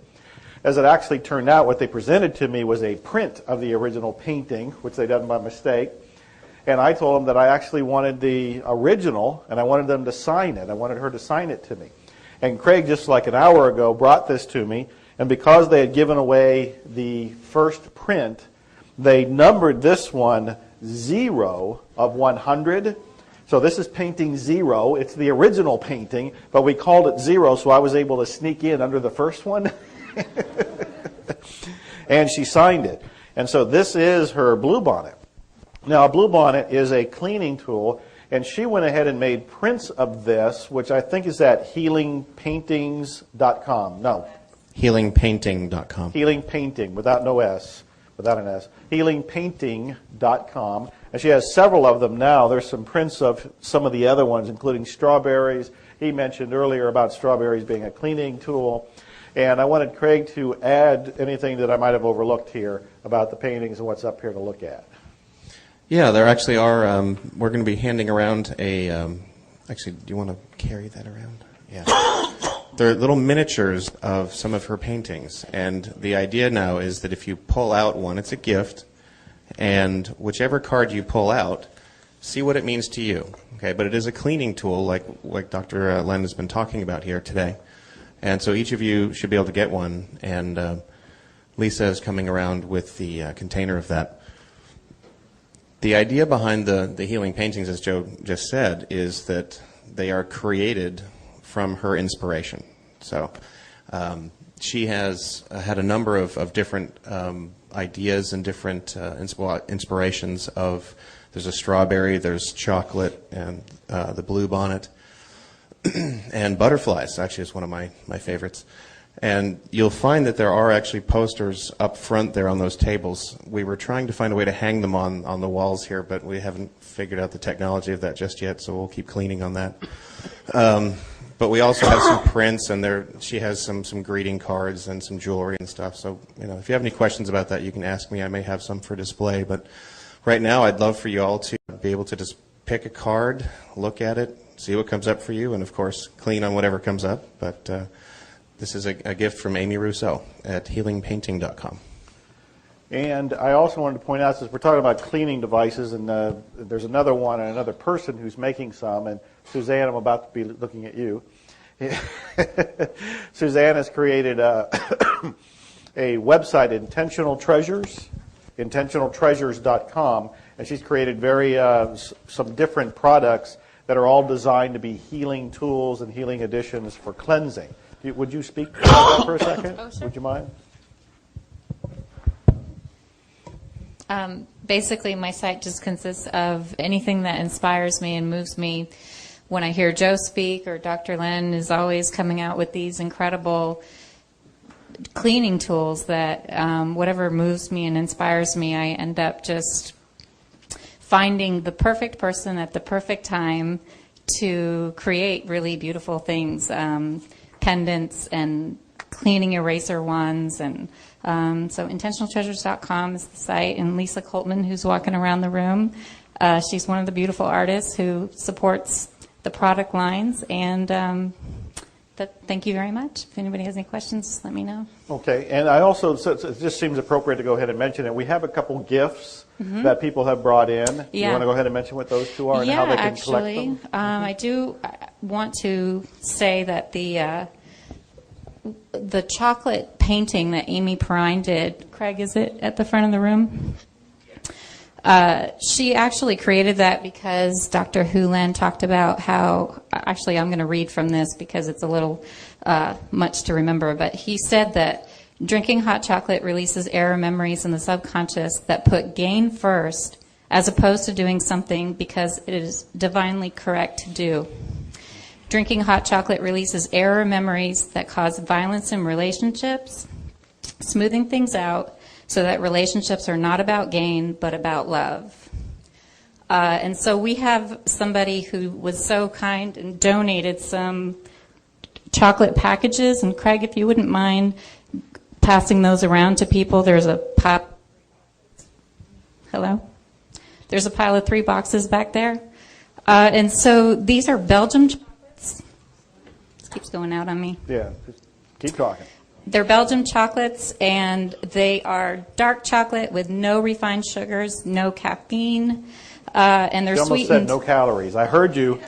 As it actually turned out, what they presented to me was a print of the original painting, which they'd done by mistake. And I told them that I actually wanted the original, and I wanted them to sign it. I wanted her to sign it to me. And Craig, just like an hour ago, brought this to me. And because they had given away the first print, they numbered this one 0 of 100. So this is painting 0. It's the original painting, but we called it 0, so I was able to sneak in under the first one. And she signed it. And so this is her Bluebonnet. Now, a Bluebonnet is a cleaning tool, and she went ahead and made prints of this, which I think is at healingpaintings.com. No. Healingpainting.com. Healing Painting, without an S. Healingpainting.com. And she has several of them now. There's some prints of some of the other ones, including strawberries. He mentioned earlier about strawberries being a cleaning tool. And I wanted Craig to add anything that I might have overlooked here about the paintings and what's up here to look at. Yeah, there actually are. We're going to be handing around a. Actually, do you want to carry that around? Yeah. They're little miniatures of some of her paintings. And the idea now is that if you pull out one, it's a gift. And whichever card you pull out, see what it means to you. Okay, but it is a cleaning tool like Dr. Len has been talking about here today. And so each of you should be able to get one. And Lisa is coming around with the container of that. The idea behind the healing paintings, as Joe just said, is that they are created from her inspiration. So she has had a number of different ideas and different inspirations of, there's a strawberry, there's chocolate, and the Bluebonnet, and butterflies actually is one of my favorites. And you'll find that there are actually posters up front there on those tables. We were trying to find a way to hang them on the walls here, but we haven't figured out the technology of that just yet, so we'll keep cleaning on that. But we also have some prints, and she has some greeting cards and some jewelry and stuff. So, if you have any questions about that, you can ask me. I may have some for display. But right now, I'd love for you all to be able to just pick a card, look at it, see what comes up for you, and of course, clean on whatever comes up. But this is a gift from Amy Rousseau at healingpainting.com. And I also wanted to point out, since we're talking about cleaning devices, and there's another one and another person who's making some, and Suzanne, I'm about to be looking at you. Suzanne has created a website, Intentional Treasures, intentionaltreasures.com, and she's created some different products that are all designed to be healing tools and healing additions for cleansing. Would you speak about that for a second? Oh, sure. Would you mind? Basically, my site just consists of anything that inspires me and moves me. When I hear Joe speak, or Dr. Lin is always coming out with these incredible cleaning tools that whatever moves me and inspires me, I end up just finding the perfect person at the perfect time to create really beautiful things, pendants and cleaning eraser wands. And so intentionaltreasures.com is the site. And Lisa Coltman, who's walking around the room, she's one of the beautiful artists who supports the product lines. And thank you very much. If anybody has any questions, just let me know. Okay, and I also, so it just seems appropriate to go ahead and mention it. We have a couple gifts that people have brought in. Yeah. You want to go ahead and mention what those two are and how they can collect them? I do want to say that the chocolate painting that Amy Perrine did, Craig, is it at the front of the room? She actually created that because Dr. Hyu Lin talked about how, actually I'm going to read from this because it's a little much to remember, but he said that drinking hot chocolate releases error memories in the subconscious that put gain first as opposed to doing something because it is divinely correct to do. Drinking hot chocolate releases error memories that cause violence in relationships, smoothing things out so that relationships are not about gain but about love. And so we have somebody who was so kind and donated some chocolate packages. And Craig, if you wouldn't mind passing those around to people, there's a There's a pile of 3 boxes back there. And so these are Belgium chocolates. This keeps going out on me. Yeah, just keep talking. They're Belgium chocolates, and they are dark chocolate with no refined sugars, no caffeine, and they're You almost sweetened. said no calories. I heard you.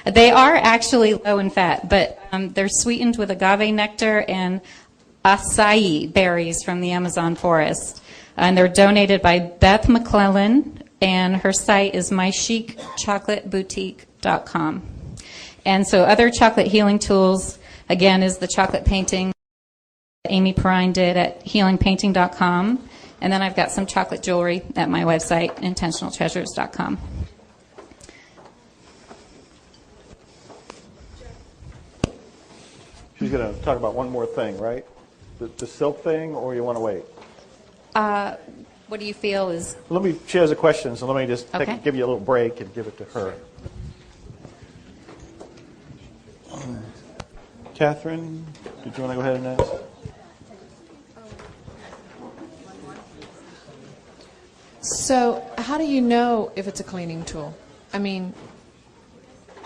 They are actually low in fat, but they're sweetened with agave nectar and acai berries from the Amazon forest. And they're donated by Beth McClellan, and her site is mychicchocolateboutique.com. And so other chocolate healing tools, again, is the chocolate painting Amy Perrine did at healingpainting.com. And then I've got some chocolate jewelry at my website, intentionaltreasures.com. She's going to talk about one more thing, right? The silk thing, or you want to wait? What do you feel is... She has a question, so let me just Okay. give you a little break and give it to her. Catherine, did you want to go ahead and ask? So how do you know if it's a cleaning tool? I mean,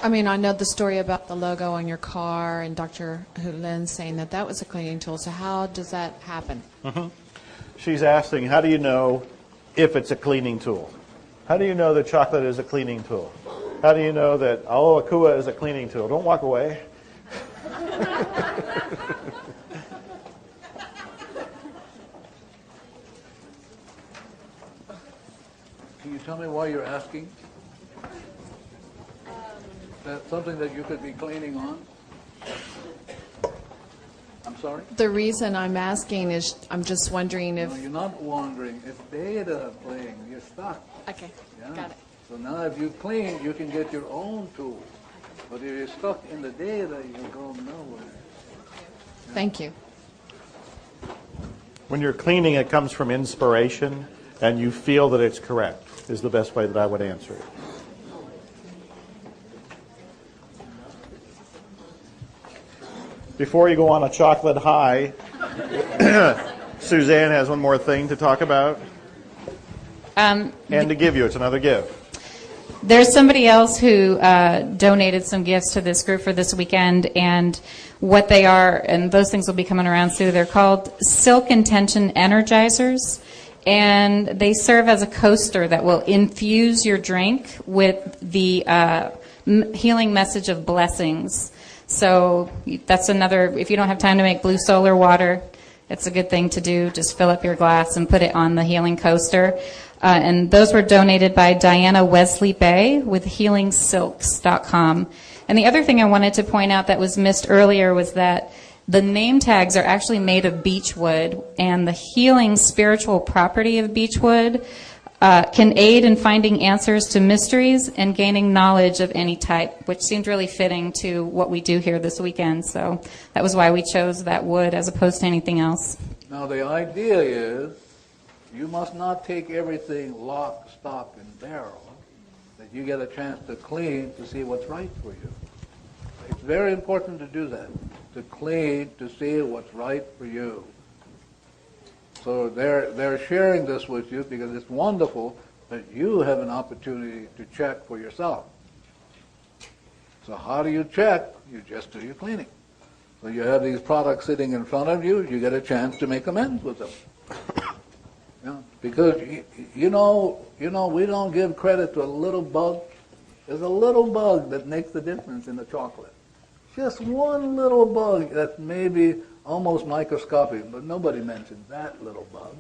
I know the story about the logo on your car and Dr. Hyu Lin saying that that was a cleaning tool. So how does that happen? She's asking, how do you know if it's a cleaning tool? How do you know that chocolate is a cleaning tool? How do you know that Akua is a cleaning tool? Don't walk away. Can you tell me why you're asking? That's something that you could be cleaning on? I'm sorry? The reason I'm asking is I'm just wondering if... No, you're not wandering. It's data playing. You're stuck. Okay, Yeah. got it. So now if you clean, you can get your own tool. But if you're stuck in the data, you go nowhere. Thank you. When you're cleaning, it comes from inspiration, and you feel that it's correct, is the best way that I would answer it. Before you go on a chocolate high, Suzanne has one more thing to talk about. And to give you, it's another gift. There's somebody else who donated some gifts to this group for this weekend, and what they are, and those things will be coming around soon, they're called Silk Intention Energizers, and they serve as a coaster that will infuse your drink with the healing message of blessings. So that's another, if you don't have time to make blue solar water, it's a good thing to do. Just fill up your glass and put it on the healing coaster. And those were donated by Diana Wesley Bay with healingsilks.com. And the other thing I wanted to point out that was missed earlier was that the name tags are actually made of beechwood, and the healing spiritual property of beechwood can aid in finding answers to mysteries and gaining knowledge of any type, which seemed really fitting to what we do here this weekend. So that was why we chose that wood as opposed to anything else. Now the idea is you must not take everything lock, stock, and barrel, that you get a chance to clean to see what's right for you. It's very important to do that, to clean to see what's right for you. So they're sharing this with you because it's wonderful that you have an opportunity to check for yourself. So how do you check? You just do your cleaning. So you have these products sitting in front of you, you get a chance to make amends with them. Yeah, because you know, we don't give credit to a little bug. There's a little bug that makes the difference in the chocolate. Just one little bug that's maybe almost microscopic, but nobody mentions that little bug.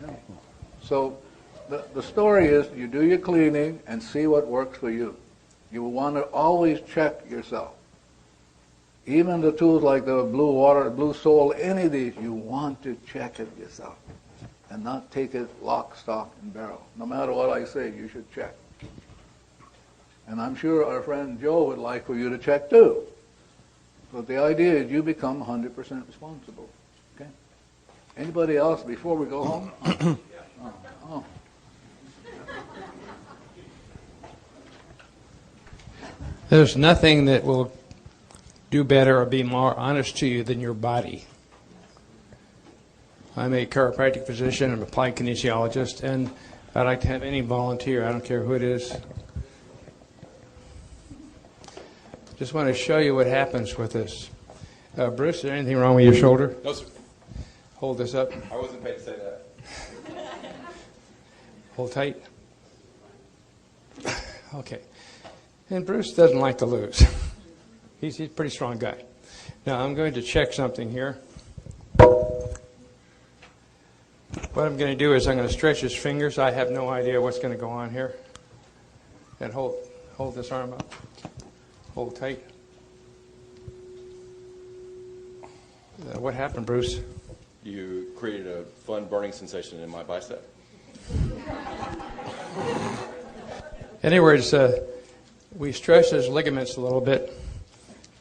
Yeah. So the story is you do your cleaning and see what works for you. You want to always check yourself. Even the tools like the blue water, blue soul, any of these, you want to check it yourself and not take it lock, stock, and barrel. No matter what I say, you should check. And I'm sure our friend Joe would like for you to check too. But the idea is you become 100% responsible. Okay? Anybody else before we go home? Oh. There's nothing that will do better or be more honest to you than your body. I'm a chiropractic physician, I'm an applied kinesiologist, and I'd like to have any volunteer, I don't care who it is. Just want to show you what happens with this. Bruce, is there anything wrong with your shoulder? No, sir. Hold this up. I wasn't paid to say that. Hold tight. Okay. And Bruce doesn't like to lose. He's a pretty strong guy. Now I'm going to check something here. What I'm going to do is I'm going to stretch his fingers. I have no idea what's going to go on here. And hold this arm up. Hold tight. What happened, Bruce? You created a fun burning sensation in my bicep. In other words, we stretch his ligaments a little bit,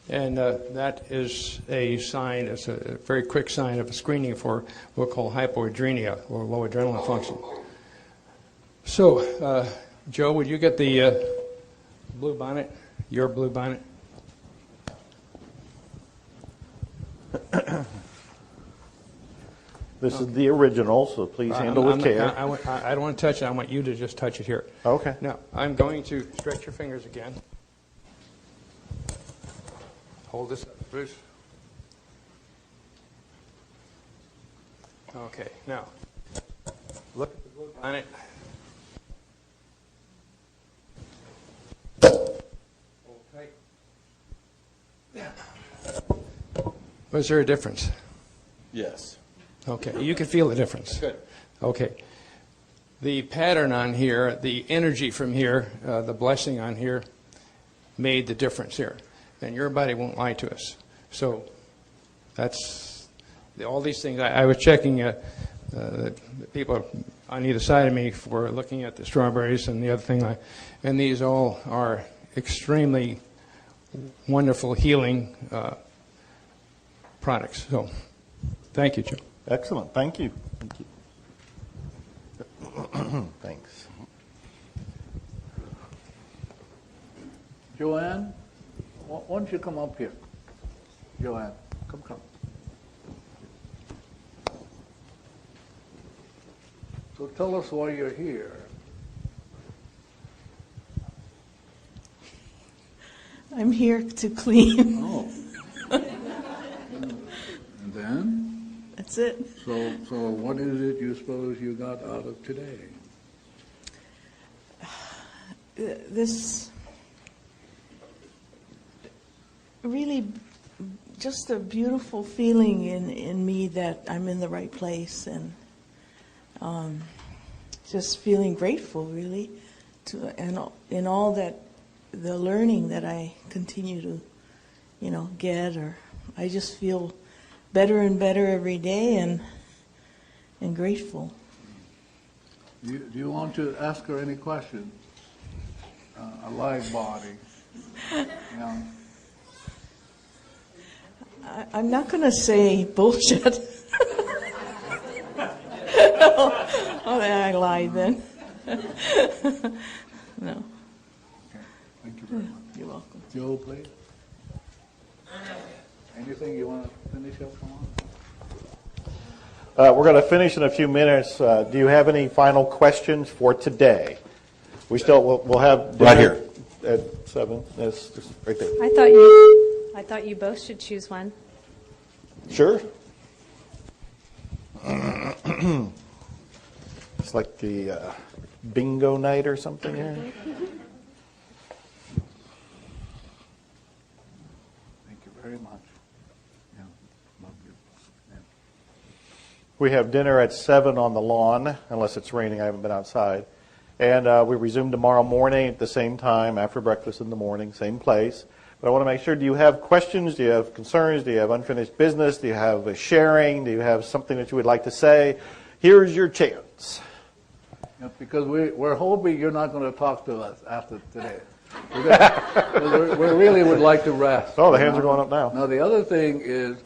and that is a sign, it's a very quick sign of a screening for what we'll call hypoadrenia, or low adrenaline function. So, Joe, would you get the blue bonnet, your blue bonnet? This is the original, so please handle with care. I don't want to touch it. I want you to just touch it here. Okay. Now, I'm going to stretch your fingers again. Hold this up, Bruce. Okay, now, look at the blue bonnet. Hold tight. Yeah. Was there a difference? Yes. Okay, you can feel the difference. Good. Okay. The pattern on here, the energy from here, the blessing on here made the difference here. And your body won't lie to us. So that's all these things. I was checking the people on either side of me for looking at the strawberries and the other thing. And these all are extremely wonderful healing products. So thank you, Joe. Excellent. Thank you. Thank you. Thanks. Joanne, why don't you come up here? Joanne, come. So tell us why you're here. I'm here to clean. Oh. And then? That's it. So what is it you suppose you got out of today? This really just a beautiful feeling in me that I'm in the right place, and just feeling grateful really and in all that the learning that I continue to get, or I just feel better and better every day, and grateful. Do you want to ask her any questions? A live body. Yeah. I'm not going to say bullshit. Oh, then I lied then. No. Okay. Thank you very much. You're welcome. Joe, please. Anything you want to finish up on? We're going to finish in a few minutes. Do you have any final questions for today? We'll have dinner right here at 7. That's just right there. I thought you both should choose one. Sure. It's like the bingo night or something here. Thank you very much. Yeah, love you. Yeah. We have dinner at 7 on the lawn, unless it's raining. I haven't been outside. And we resume tomorrow morning at the same time, after breakfast in the morning, same place. But I want to make sure, do you have questions? Do you have concerns? Do you have unfinished business? Do you have a sharing? Do you have something that you would like to say? Here's your chance. Yeah, because we're hoping you're not going to talk to us after today. We really would like to rest. Oh, the hands are going up now. Now, the other thing is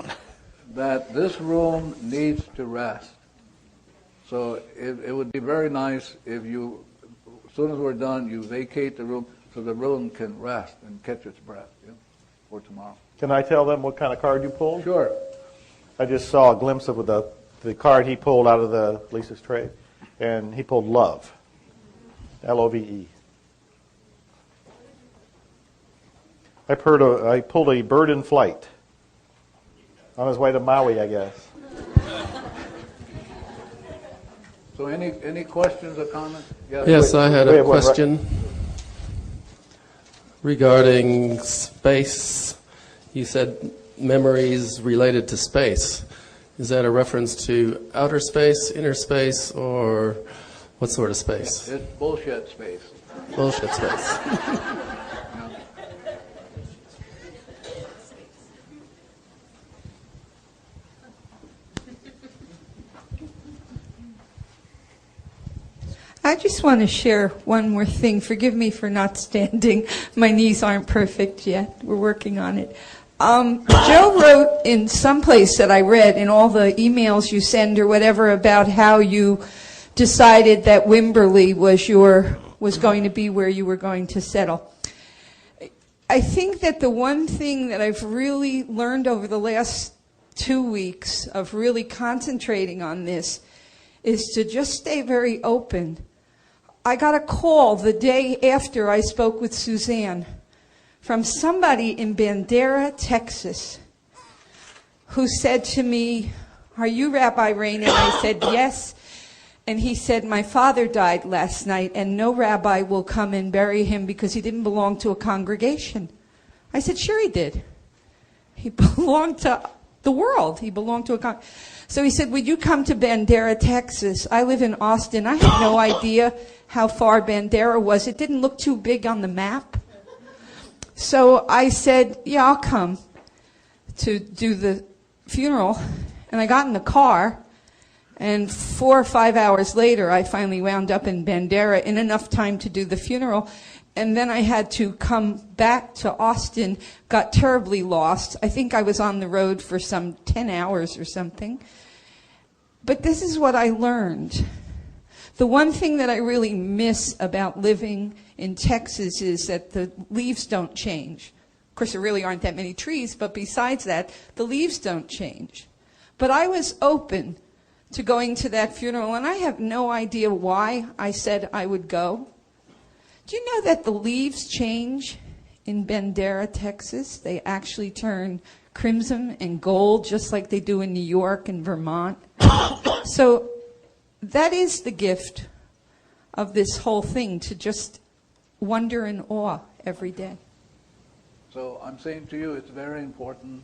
that this room needs to rest. So it would be very nice if you, as soon as we're done, you vacate the room so the room can rest and catch its breath for tomorrow. Can I tell them what kind of card you pulled? Sure. I just saw a glimpse of the card he pulled out of Lisa's tray, and he pulled love. L-O-V-E. I pulled a bird in flight. On his way to Maui, I guess. So any questions or comments? Yes, I had a question regarding space. You said memories related to space. Is that a reference to outer space, inner space, or what sort of space? It's bullshit space. Bullshit space. I just want to share one more thing. Forgive me for not standing. My knees aren't perfect yet. We're working on it. Joe wrote in some place that I read in all the emails you send or whatever about how you decided that Wimberley was going to be where you were going to settle. I think that the one thing that I've really learned over the last 2 weeks of really concentrating on this is to just stay very open. I got a call the day after I spoke with Suzanne from somebody in Bandera, Texas, who said to me, "Are you Rabbi Rain?" And I said, "Yes." And he said, "My father died last night, and no rabbi will come and bury him because he didn't belong to a congregation." I said, "Sure he did. He belonged to the world. He belonged to a congregation." So he said, "Would you come to Bandera, Texas? I live in Austin." I had no idea how far Bandera was. It didn't look too big on the map. So I said, "Yeah, I'll come to do the funeral." And I got in the car, and 4 or 5 hours later, I finally wound up in Bandera in enough time to do the funeral. And then I had to come back to Austin, got terribly lost. I think I was on the road for some 10 hours or something. But this is what I learned. The one thing that I really miss about living in Texas is that the leaves don't change. Of course, there really aren't that many trees, but besides that, the leaves don't change. But I was open to going to that funeral, and I have no idea why I said I would go. Do you know that the leaves change in Bandera, Texas? They actually turn crimson and gold, just like they do in New York and Vermont. So that is the gift of this whole thing, to just wonder in awe every day. So I'm saying to you, it's very important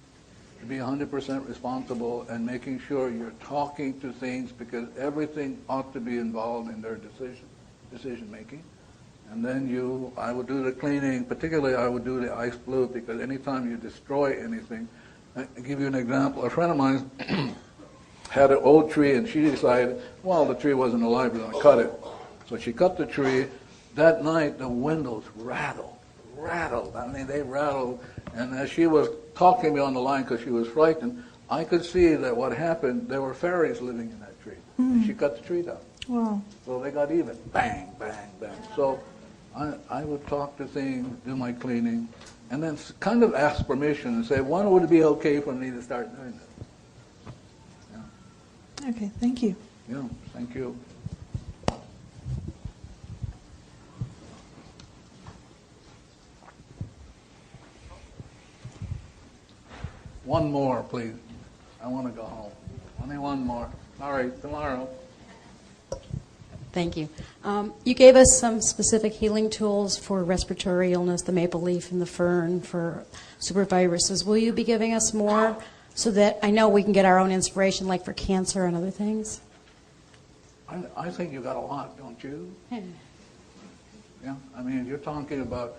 to be 100% responsible and making sure you're talking to things, because everything ought to be involved in their decision making. And then I would do the cleaning, particularly I would do the ice blue, because anytime you destroy anything, I'll give you an example. A friend of mine had an old tree, and she decided, well, the tree wasn't alive, we're going to cut it. So she cut the tree. That night, the windows rattled. I mean, they rattled. And as she was talking to me on the line because she was frightened, I could see that what happened, there were fairies living in that tree. And she cut the tree down. Wow. So they got even. Bang, bang, bang. So I would talk to things, do my cleaning, and then kind of ask permission and say, when would it be okay for me to start doing this? Yeah. Okay, thank you. Yeah, thank you. One more, please. I want to go home. Only one more. All right, tomorrow. Thank you. You gave us some specific healing tools for respiratory illness, the maple leaf and the fern, for superviruses. Will you be giving us more so that I know we can get our own inspiration, like for cancer and other things? I think you got a lot, don't you? Yeah. I mean, you're talking about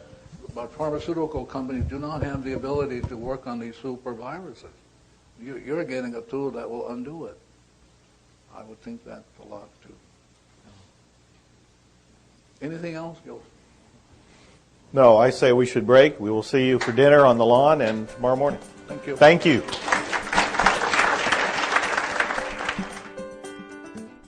pharmaceutical companies do not have the ability to work on these super viruses. You're getting a tool that will undo it. I would think that's a lot, too. Anything else, Gil? No, I say we should break. We will see you for dinner on the lawn and tomorrow morning. Thank you. Thank you.